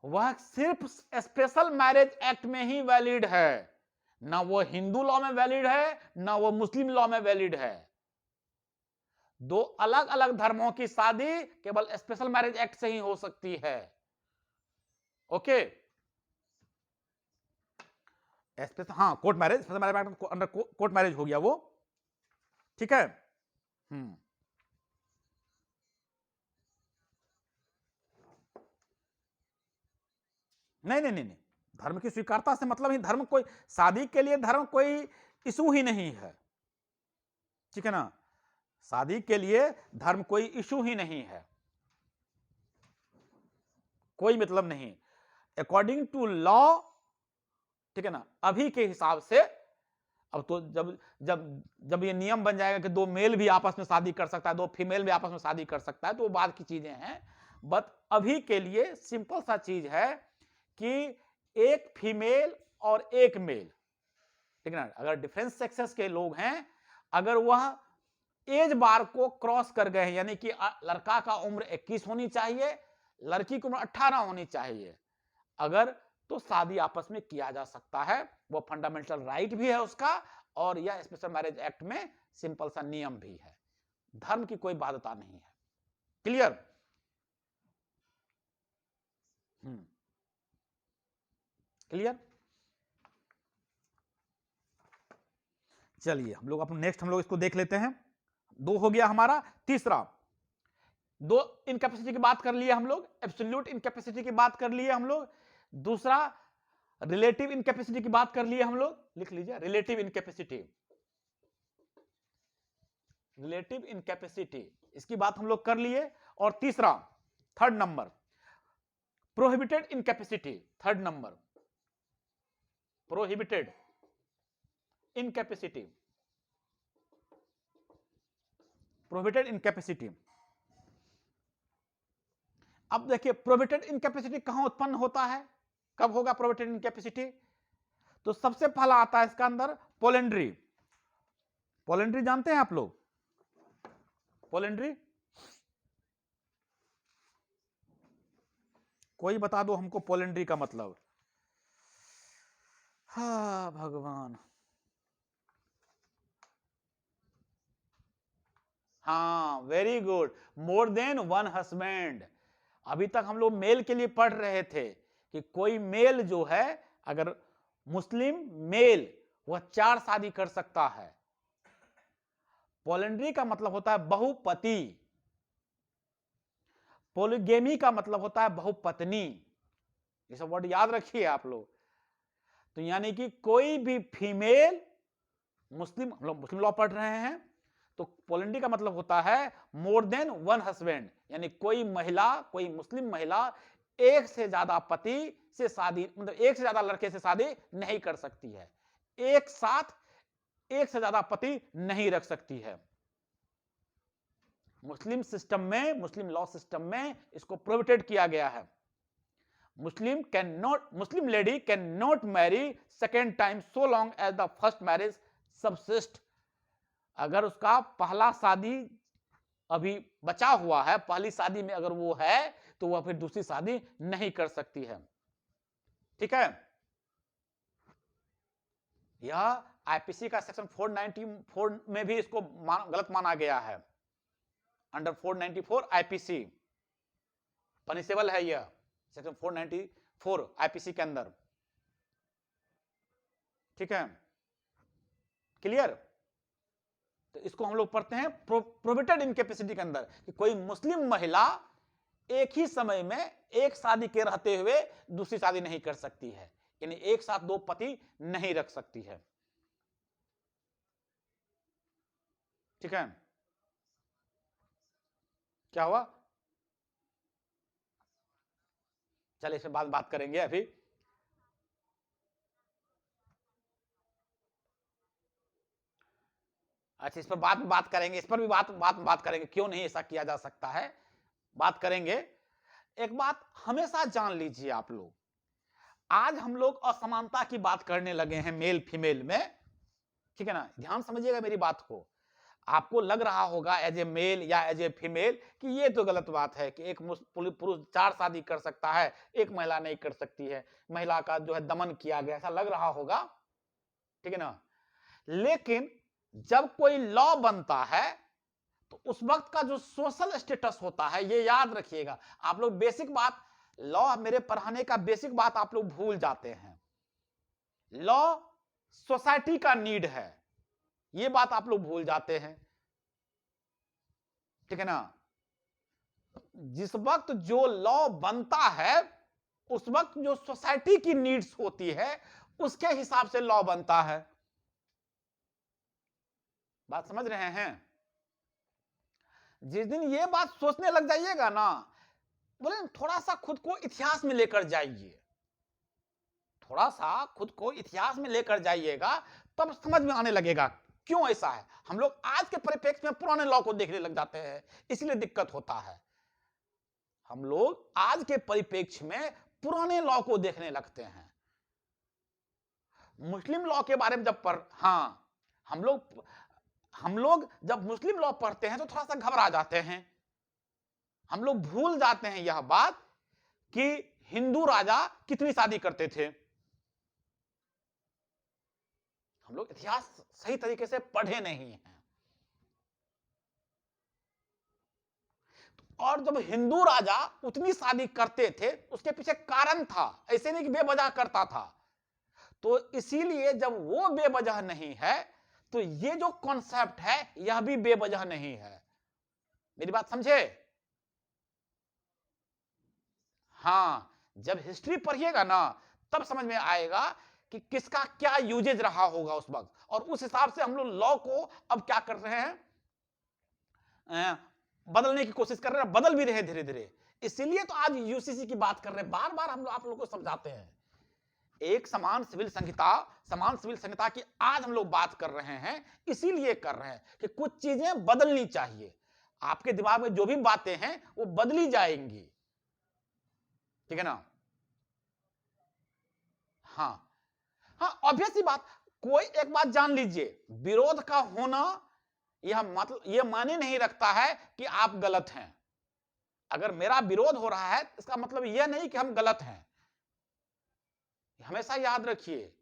वह सिर्फ स्पेशल मैरिज एक्ट में ही वैलिड है, ना वो हिंदू लॉ में वैलिड है ना वो मुस्लिम लॉ में वैलिड है। दो अलग अलग धर्मों की शादी केवल स्पेशल मैरिज एक्ट से ही हो सकती है। ओके, हाँ court marriage, special marriage act under court marriage हो गया वो, ठीक है। नहीं नहीं नहीं नहीं, धर्म की स्वीकारता से मतलब ही धर्म कोई, शादी के लिए धर्म कोई इशू ही नहीं है, ठीक है ना, शादी के लिए धर्म कोई इशू ही नहीं है, कोई मतलब नहीं अकॉर्डिंग टू लॉ, ठीक है ना। अभी के हिसाब से अब तो जब जब जब ये नियम बन जाएगा कि 2 मेल भी आपस में शादी कर सकता है, 2 फीमेल भी आपस में शादी कर सकता है, तो वो बाद की चीजें हैं। बट अभी के लिए सिंपल सा चीज है कि एक फीमेल और एक मेल, ठीक है ना, अगर डिफरेंट सेक्सेस के लोग हैं, अगर वह एज बार को क्रॉस कर गए हैं, यानी कि लड़का का उम्र 21 होनी चाहिए, लड़की की उम्र 18 होनी चाहिए, अगर तो शादी आपस में किया जा सकता है, वो फंडामेंटल राइट भी है उसका, और यह स्पेशल मैरिज एक्ट में सिंपल सा नियम भी है, धर्म की कोई बाध्यता नहीं है। क्लियर? क्लियर? चलिए हम लोग अपन नेक्स्ट हम लोग इसको देख लेते हैं। 2 हो गया हमारा, तीसरा 2 इनकैपेसिटी की बात कर लिए हम लोग, एब्सोल्यूट इनकैपेसिटी की बात कर लिए हम लोग, दूसरा रिलेटिव इनकैपेसिटी की बात कर लिए हम लोग, लिख लीजिए रिलेटिव इनकैपेसिटी, रिलेटिव इनकैपेसिटी इसकी बात हम लोग कर लिए। और तीसरा, third number, prohibited incapacity, third number prohibited incapacity, prohibited incapacity. अब देखिए प्रोहिबिटेड इनकैपेसिटी कहां उत्पन्न होता है, कब होगा प्रोहिबिटेड इनकैपेसिटी, तो सबसे पहला आता है इसका अंदर पोलेंड्री। पोलेंड्री जानते हैं आप लोग, पोलेंड्री कोई बता दो हमको पोलेंड्री का मतलब। हाँ भगवान, हाँ very good, more than one husband. अभी तक हम लोग मेल के लिए पढ़ रहे थे कि कोई मेल जो है, अगर मुस्लिम मेल वह 4 शादी कर सकता है। पोलेंड्री का मतलब होता है बहुपति, पोलिगेमी का मतलब होता है बहुपत्नी, ये सब वर्ड याद रखिए आप लोग। तो यानी कि कोई भी फीमेल, मुस्लिम, हम लोग मुस्लिम लॉ पढ़ रहे हैं, तो पोलेंड्री का मतलब होता है मोर देन वन हस्बैंड, यानी कोई महिला, कोई मुस्लिम महिला एक से ज्यादा पति से शादी, मतलब एक से ज्यादा लड़के से शादी नहीं कर सकती है, एक साथ एक से ज्यादा पति नहीं रख सकती है। मुस्लिम सिस्टम में, मुस्लिम लॉ सिस्टम में इसको प्रोहिबिटेड किया गया है। Muslim lady can not marry second time so long as the first marriage subsist. अगर उसका पहला शादी अभी बचा हुआ है, पहली शादी में अगर वो है, तो वह फिर दूसरी शादी नहीं कर सकती है। ठीक है, यह आईपीसी का सेक्शन 494 में भी इसको गलत माना गया है। अंडर 494 आईपीसी पनिशेबल है यह, सेक्शन 494 आईपीसी के अंदर। ठीक है, क्लियर। तो इसको हम लोग पढ़ते हैं प्रोहिबिटेड इनकैपेसिटी के अंदर कि कोई मुस्लिम महिला एक ही समय में एक शादी के रहते हुए दूसरी शादी नहीं कर सकती है, यानी एक साथ दो पति नहीं रख सकती है। ठीक है, क्या हुआ? चलिए इस पर बात करेंगे अभी। अच्छा, इस पर बात करेंगे, इस पर भी बात करेंगे, क्यों नहीं ऐसा किया जा सकता है, बात करेंगे। एक बात हमेशा जान लीजिए आप लोग, आज हम लोग असमानता की बात करने लगे हैं मेल फीमेल में, ठीक है ना, ध्यान समझिएगा मेरी बात को। आपको लग रहा होगा एज ए मेल या एज ए फीमेल कि ये तो गलत बात है कि एक पुरुष 4 शादी कर सकता है, एक महिला नहीं कर सकती है, महिला का जो है दमन किया गया, ऐसा लग रहा होगा, ठीक है ना। लेकिन जब कोई लॉ बनता है तो उस वक्त का जो सोशल स्टेटस होता है, ये याद रखिएगा आप लोग। बेसिक बात, लॉ मेरे पढ़ाने का बेसिक बात आप लोग भूल जाते हैं। लॉ सोसाइटी का नीड है, ये बात आप लोग भूल जाते हैं, ठीक है ना। जिस वक्त जो लॉ बनता है उस वक्त जो सोसाइटी की नीड्स होती है उसके हिसाब से लॉ बनता है। बात समझ रहे हैं? जिस दिन ये बात सोचने लग जाइएगा ना, बोले थोड़ा सा खुद को इतिहास में लेकर जाइए, थोड़ा सा खुद को इतिहास में लेकर जाइएगा, तब समझ में आने लगेगा क्यों ऐसा है। हम लोग आज के परिप्रेक्ष्य में पुराने लॉ को देखने लग जाते हैं, इसलिए दिक्कत होता है। हम लोग आज के परिप्रेक्ष्य में पुराने लॉ को देखने लगते हैं। मुस्लिम लॉ के बारे में जब हम लोग जब मुस्लिम लॉ पढ़ते हैं तो थोड़ा सा घबरा जाते हैं। हम लोग भूल जाते हैं यह बात कि हिंदू राजा कितनी शादी करते थे। हम लोग इतिहास सही तरीके से पढ़े नहीं हैं। और जब हिंदू राजा उतनी शादी करते थे उसके पीछे कारण था, ऐसे नहीं कि बेवजह करता था। तो इसीलिए जब वो बेवजह नहीं है तो ये जो कॉन्सेप्ट है यह भी बेवजह नहीं है। मेरी बात समझे? हाँ, जब हिस्ट्री पढ़िएगा ना तब समझ में आएगा कि किसका क्या यूजेज रहा होगा उस वक्त, और उस हिसाब से हम लोग लॉ को अब क्या कर रहे हैं, बदलने की कोशिश कर रहे हैं, बदल भी रहे धीरे धीरे। इसीलिए तो आज यूसीसी की बात कर रहे हैं, बार बार हम लोग आप लोगों को समझाते हैं। एक समान सिविल संहिता की आज हम लोग बात कर रहे हैं, इसीलिए कर रहे हैं कि कुछ चीजें बदलनी चाहिए। आपके दिमाग में जो भी बातें हैं वो बदली जाएंगी, ठीक है ना। हाँ ऑब्वियस सी बात, कोई एक बात जान लीजिए, विरोध का होना यह मतलब यह माने नहीं रखता है कि आप गलत हैं। अगर मेरा विरोध हो रहा है इसका मतलब यह नहीं कि हम गलत हैं। हमेशा याद रखिए,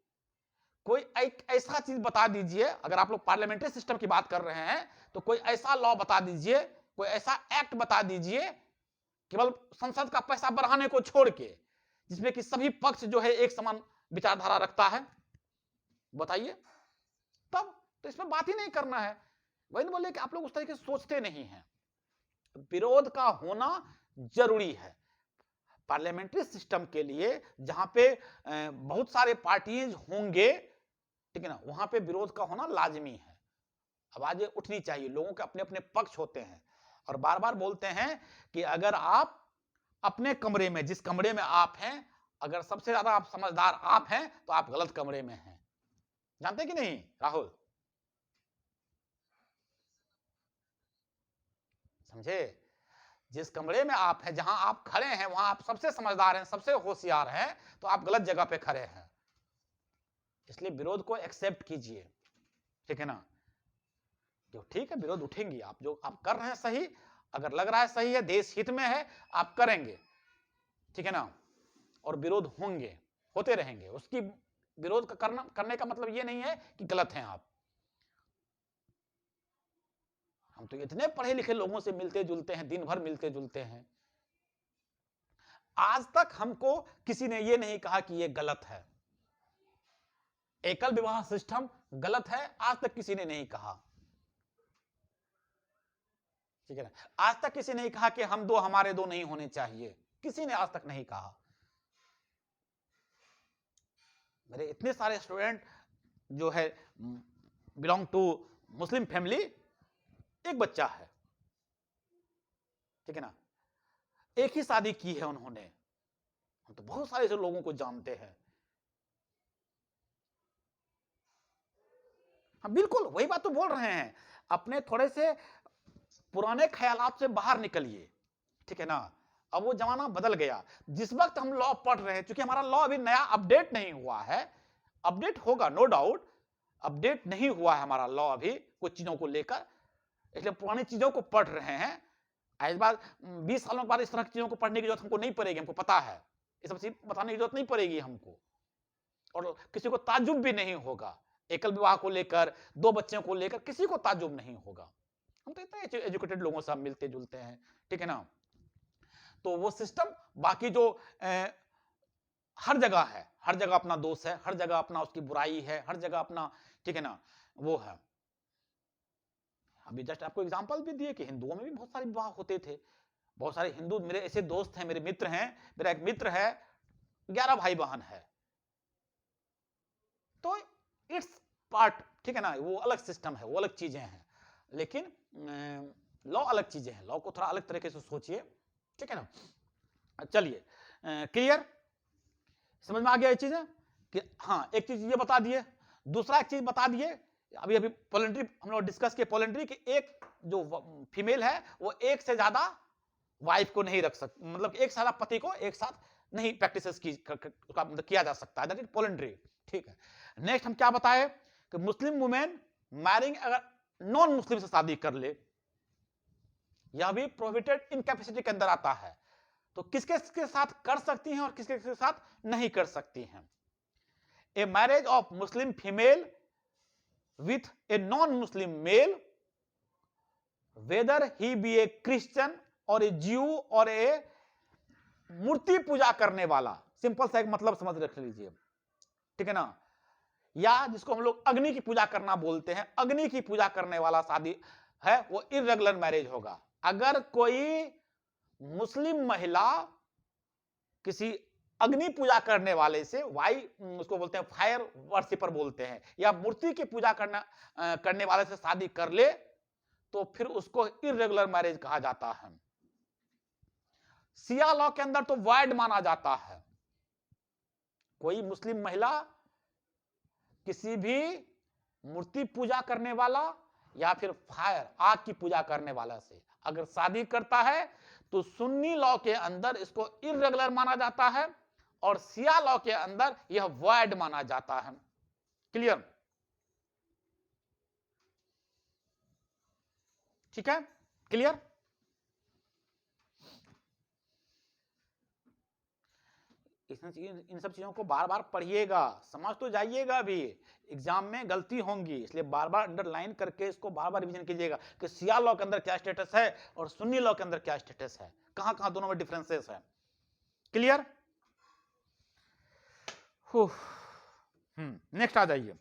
कोई एक ऐसा चीज बता दीजिए, अगर आप लोग पार्लियामेंट्री सिस्टम की बात कर रहे हैं तो कोई ऐसा लॉ बता दीजिए, कोई ऐसा एक्ट बता दीजिए केवल संसद का पैसा बढ़ाने को छोड़ के, जिसमें कि सभी पक्ष जो है एक समान विचारधारा रखता है, बताइए। तब तो इस पर बात ही नहीं करना है। वही बोले कि आप लोग उस तरीके से सोचते नहीं हैं। विरोध का होना जरूरी है पार्लियामेंट्री सिस्टम के लिए, जहां पे बहुत सारे पार्टीज होंगे, ठीक है ना, वहां पे विरोध का होना लाजमी है। आवाजें उठनी चाहिए, लोगों के अपने अपने पक्ष होते हैं। और बार बार बोलते हैं कि अगर आप अपने कमरे में, जिस कमरे में आप हैं, अगर सबसे ज्यादा आप समझदार आप हैं तो आप गलत कमरे में हैं। जानते कि नहीं राहुल? समझे? जिस कमरे में आप हैं, जहां आप खड़े हैं, वहां आप सबसे समझदार हैं, सबसे होशियार हैं, तो आप गलत जगह पे खड़े हैं। इसलिए विरोध को एक्सेप्ट कीजिए, ठीक है ना। जो ठीक है, विरोध उठेंगी, आप जो आप कर रहे हैं सही, अगर लग रहा है सही है, देश हित में है, आप करेंगे, ठीक है ना, और विरोध होंगे। होते रहेंगे। उसकी विरोध करने का मतलब ये नहीं है कि गलत हैं आप। हम तो इतने पढ़े लिखे लोगों से मिलते जुलते हैं, दिन भर मिलते जुलते हैं, आज तक हमको किसी ने ये नहीं कहा कि ये गलत है, एकल विवाह सिस्टम गलत है, आज तक किसी ने नहीं कहा। ठीक है ना, आज तक किसी ने नहीं कहा कि हम दो हमारे दो नहीं होने चाहिए, किसी ने आज तक नहीं कहा। मेरे इतने सारे स्टूडेंट जो है बिलोंग टू मुस्लिम फैमिली, एक बच्चा है, ठीक है ना, एक ही शादी की है उन्होंने। हम तो बहुत सारे ऐसे लोगों को जानते हैं। हम बिल्कुल वही बात तो बोल रहे हैं, अपने थोड़े से पुराने ख्यालात से बाहर निकलिए, ठीक है ना। अब वो जमाना बदल गया। जिस वक्त हम लॉ पढ़ रहे हैं, क्योंकि हमारा लॉ अभी नया अपडेट नहीं हुआ है, अपडेट होगा नो डाउट, अपडेट नहीं हुआ है हमारा लॉ अभी कुछ चीजों को लेकर, इसलिए पुरानी चीजों को पढ़ रहे हैं। इस बार 20 सालों के बाद इस तरह की चीजों को पढ़ने की जरूरत हमको नहीं पड़ेगी, हमको पता है, ये सब चीज बताने की जरूरत नहीं पड़ेगी हमको, और किसी को ताजुब भी नहीं होगा। एकल विवाह को लेकर, दो बच्चों को लेकर किसी को ताजुब नहीं होगा। हम तो इतने एजुकेटेड लोगों से मिलते जुलते हैं, ठीक है ना। तो वो सिस्टम बाकी जो हर जगह है, हर जगह अपना दोष है, हर जगह अपना उसकी बुराई है, हर जगह अपना, ठीक है ना, वो है। अभी जस्ट आपको एग्जांपल भी दिए कि हिंदुओं में भी बहुत सारे विवाह होते थे। बहुत सारे हिंदू मेरे ऐसे दोस्त हैं, मेरे मित्र हैं, मेरा एक मित्र है 11 भाई बहन है, तो इट्स पार्ट, ठीक है ना, वो अलग सिस्टम है, वो अलग चीजें हैं, लेकिन लॉ अलग चीजें हैं। लॉ को थोड़ा अलग तरीके से सोचिए, ठीक है ना। चलिए, क्लियर, समझ में आ गया ये चीजें कि हाँ, एक चीज ये बता दिए। दूसरा एक चीज बता दिए, अभी अभी पोलेंट्री हम लोग डिस्कस किए, पोलेंट्री कि एक जो फीमेल है वो एक से ज्यादा वाइफ को नहीं रख सकती, मतलब एक से ज्यादा पति को एक साथ नहीं प्रैक्टिस किया जा सकता है, दैट इज पोलेंट्री, ठीक है। नेक्स्ट हम क्या बताए कि मुस्लिम वुमेन मैरिंग अगर नॉन मुस्लिम से शादी कर ले, यह भी प्रोहिबिटेड इनकैपेसिटी के अंदर आता है। तो किसके के साथ कर सकती हैं और किसके के साथ नहीं कर सकती हैं। A marriage of Muslim female with a non Muslim male, whether he be a Christian और ए ज्यू और ए मूर्ति पूजा करने वाला, सिंपल सा एक मतलब समझ रख लीजिए, ठीक है ना, या जिसको हम लोग अग्नि की पूजा करना बोलते हैं, अग्नि की पूजा करने वाला शादी है, वो इर्रेगुलर मैरिज होगा। अगर कोई मुस्लिम महिला किसी अग्नि पूजा करने वाले से, उसको बोलते हैं फायर वर्शिपर बोलते हैं, या मूर्ति की पूजा करने वाले से शादी कर ले, तो फिर उसको इर्रेगुलर मैरिज कहा जाता है। सिया लॉ के अंदर तो वॉइड माना जाता है। कोई मुस्लिम महिला किसी भी मूर्ति पूजा करने वाला या फिर फायर आग की पूजा करने वाला से अगर शादी करता है तो सुन्नी लॉ के अंदर इसको इर्रेगुलर माना जाता है और सिया लॉ के अंदर यह वॉइड माना जाता है। क्लियर, ठीक है, क्लियर। इन सब चीजों को बार बार पढ़िएगा, समझ तो जाइएगा, भी एग्जाम में गलती होंगी, इसलिए बार बार अंडरलाइन करके इसको बार बार रिवीजन कीजिएगा कि सिया लॉ के अंदर क्या स्टेटस है और सुन्नी लॉ के अंदर क्या स्टेटस है, कहां कहां दोनों में डिफरेंसेस है। क्लियर, नेक्स्ट आ जाइए।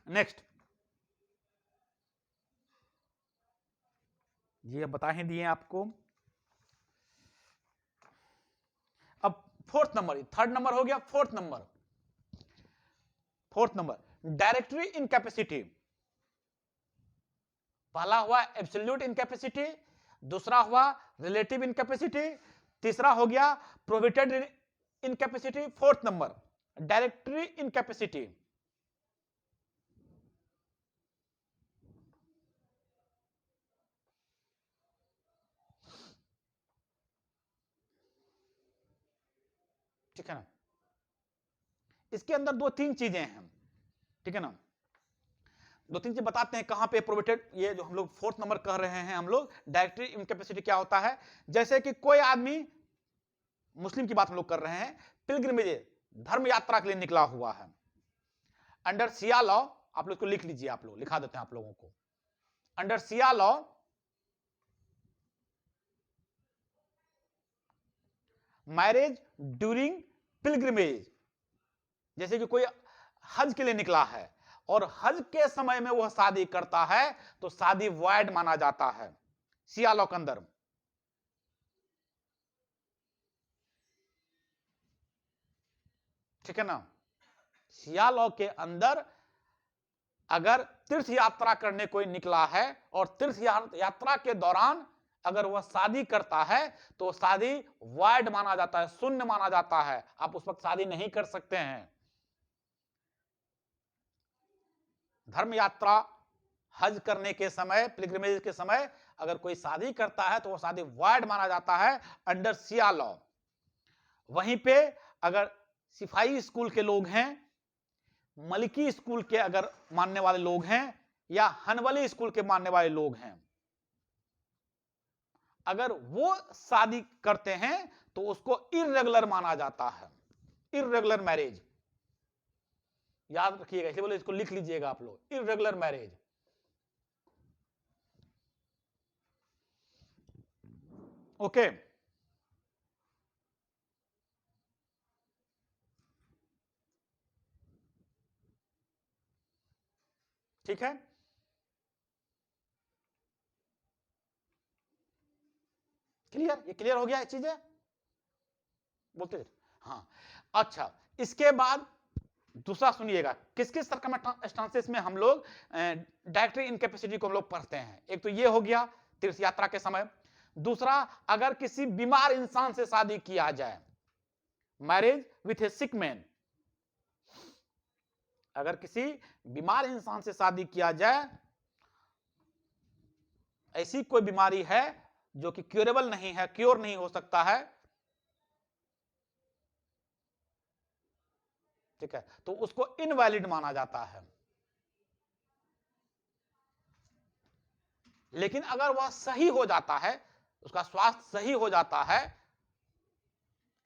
नेक्स्ट ये बता ही दिए आपको। अब फोर्थ नंबर, थर्ड नंबर हो गया, फोर्थ नंबर डायरेक्टरी इनकैपेसिटी। पहला हुआ एब्सोल्यूट इनकैपेसिटी, दूसरा हुआ रिलेटिव इनकैपेसिटी, तीसरा हो गया prohibited incapacity, fourth number directory incapacity. ठीक है ना, इसके अंदर दो तीन चीजें हैं, ठीक है ना, दो तीन चीज बताते हैं कहां पे प्रोहिबिटेड, ये जो हम लोग फोर्थ नंबर कह रहे हैं हम लोग, डायरेक्टरी इनकैपेसिटी क्या होता है। जैसे कि कोई आदमी, मुस्लिम की बात हम लोग कर रहे हैं, पिलग्रिमेज धर्म यात्रा के लिए निकला हुआ है। अंडर सिया लॉ, आप लोग इसको लिख लीजिए, आप लोग लिखा देते हैं आप लोगों को। Under Siya law, marriage during pilgrimage, जैसे कि कोई हज के लिए निकला है और हज के समय में वह शादी करता है तो शादी वैड माना जाता है सिया लॉ के अंदर। ठीक है ना, सिया लॉ के अंदर अगर तीर्थ यात्रा करने कोई निकला है और तीर्थ यात्रा के दौरान अगर वह शादी करता है तो शादी वैड माना जाता है, शून्य माना जाता है, आप उस वक्त शादी नहीं कर सकते हैं। धर्म यात्रा हज करने के समय, पिलग्रिमेज के समय अगर कोई शादी करता है तो वह शादी वैड माना जाता है अंडर सिया लॉ। वहीं पे अगर सिपाही स्कूल के लोग हैं, मलिकी स्कूल के अगर मानने वाले लोग हैं या हनवली स्कूल के मानने वाले लोग हैं, अगर वो शादी करते हैं तो उसको इर्रेगुलर माना जाता है, इर्रेगुलर मैरिज। याद रखिएगा, इसलिए बोले इसको लिख लीजिएगा आप लोग, इर्रेगुलर मैरिज। ओके, ठीक है, क्लियर, ये क्लियर हो गया है चीजें, बोलते हाँ। अच्छा, इसके बाद दूसरा सुनिएगा, किस किस सर्कमस्टांसेस में हम लोग डायरेक्टरी इनकैपेसिटी को हम लोग पढ़ते हैं। एक तो ये हो गया तीर्थ यात्रा के समय। दूसरा, अगर किसी बीमार इंसान से शादी किया जाए, marriage with A sick man, अगर किसी बीमार इंसान से शादी किया जाए, ऐसी कोई बीमारी है जो कि क्योरेबल नहीं है, क्योर नहीं हो सकता है, ठीक है, तो उसको इनवैलिड माना जाता है। लेकिन अगर वह सही हो जाता है, उसका स्वास्थ्य सही हो जाता है,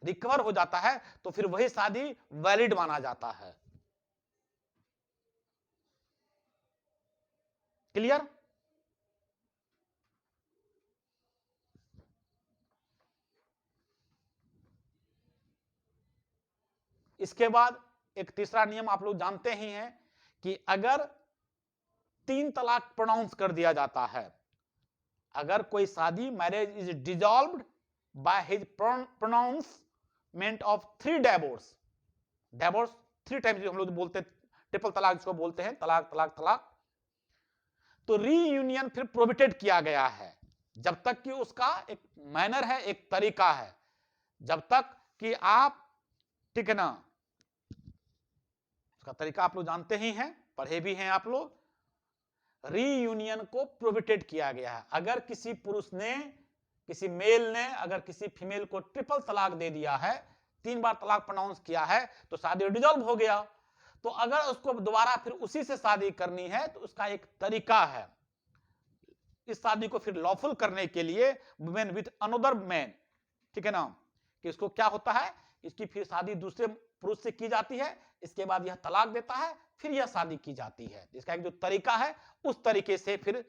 रिकवर हो जाता है, तो फिर वही शादी वैलिड माना जाता है। क्लियर? इसके बाद एक तीसरा नियम आप लोग जानते ही हैं कि अगर 3 तलाक प्रोनाउंस कर दिया जाता है, अगर कोई शादी, marriage is dissolved by his pronouncement of 3 divorce, divorce 3 times हम लोग बोलते हैं, ट्रिपल तलाक जिसको बोलते हैं, तलाक तलाक तलाक, तो रीयूनियन फिर प्रोहिबिटेड किया गया है, जब तक कि उसका एक मैनर है, एक तरीका है, जब तक कि आप, ठीक है ना, उसका तरीका आप लोग जानते ही हैं, पढ़े भी हैं आप लोग। रीयूनियन को प्रोहिबिटेड किया गया है। अगर किसी पुरुष ने, किसी मेल ने अगर किसी फीमेल को ट्रिपल तलाक दे दिया है, 3 बार तलाक प्रोनाउंस किया है, तो शादी डिसॉल्व हो गया। तो अगर उसको दोबारा फिर उसी से शादी करनी है तो उसका एक तरीका है, इस शादी को फिर लॉफुल करने के लिए वुमेन विथ अनदर मैन, ठीक है ना, कि इसको क्या होता है, इसकी फिर शादी दूसरे पुरुष से की जाती है, इसके बाद यह तलाक देता है, फिर यह शादी की जाती है। इसका एक जो तरीका है, उस तरीके से फिर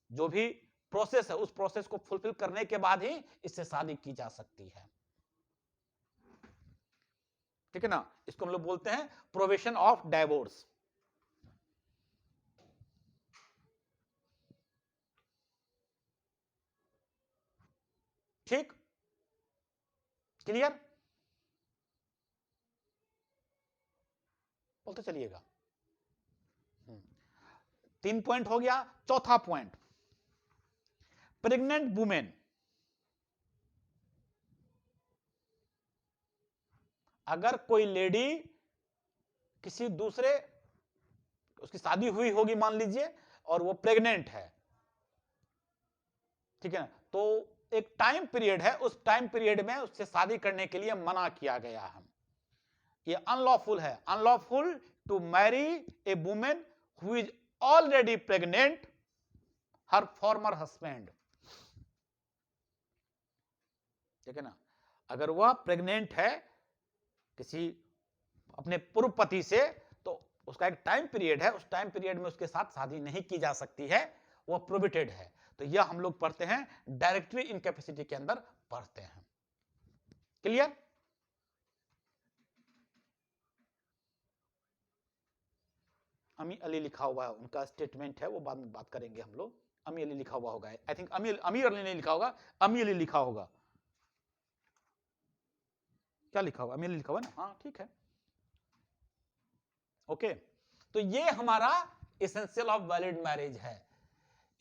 जो भी प्रोसेस है, उस प्रोसेस को फुलफिल करने के बाद ही इससे शादी की जा सकती है, ठीक है ना। इसको हम लोग बोलते हैं प्रोविजन ऑफ डाइवोर्स। ठीक, क्लियर, बोलते चलिएगा। 3 पॉइंट हो गया। चौथा पॉइंट, प्रेग्नेंट वुमेन, अगर कोई लेडी किसी दूसरे, उसकी शादी हुई होगी मान लीजिए, और वो प्रेग्नेंट है, ठीक है ना, तो एक टाइम पीरियड है, उस टाइम पीरियड में उससे शादी करने के लिए मना किया गया है। ये अनलॉफुल है, unlawful to marry a women who is already pregnant her former husband, ठीक है ना। अगर वह प्रेग्नेंट है, किसी अपने पूर्व पति से, तो उसका एक टाइम पीरियड है, उस टाइम पीरियड में उसके साथ शादी नहीं की जा सकती है, वो प्रोहिबिटेड है। तो यह हम लोग पढ़ते हैं डायरेक्टरी इनकैपेसिटी के अंदर पढ़ते हैं। क्लियर? अमी अली लिखा हुआ है, उनका स्टेटमेंट है, वो बाद में बात करेंगे हम लोग। अमी अली लिखा हुआ होगा, आई थिंक अमीर अली नहीं लिखा होगा, अमी अली लिखा होगा। क्या लिखा हुआ? अमी अली लिखा हुआ ना? हाँ ठीक है, ओके। तो ये हमारा एसेंशियल ऑफ वैलिड मैरिज है।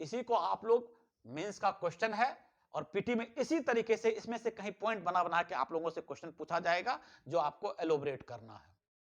इसी को आप लोग मेंस का क्वेश्चन है और पीटी में इसी तरीके से इसमें से कहीं पॉइंट बना बना के आप लोगों से क्वेश्चन पूछा जाएगा जो आपको एलोबरेट करना है।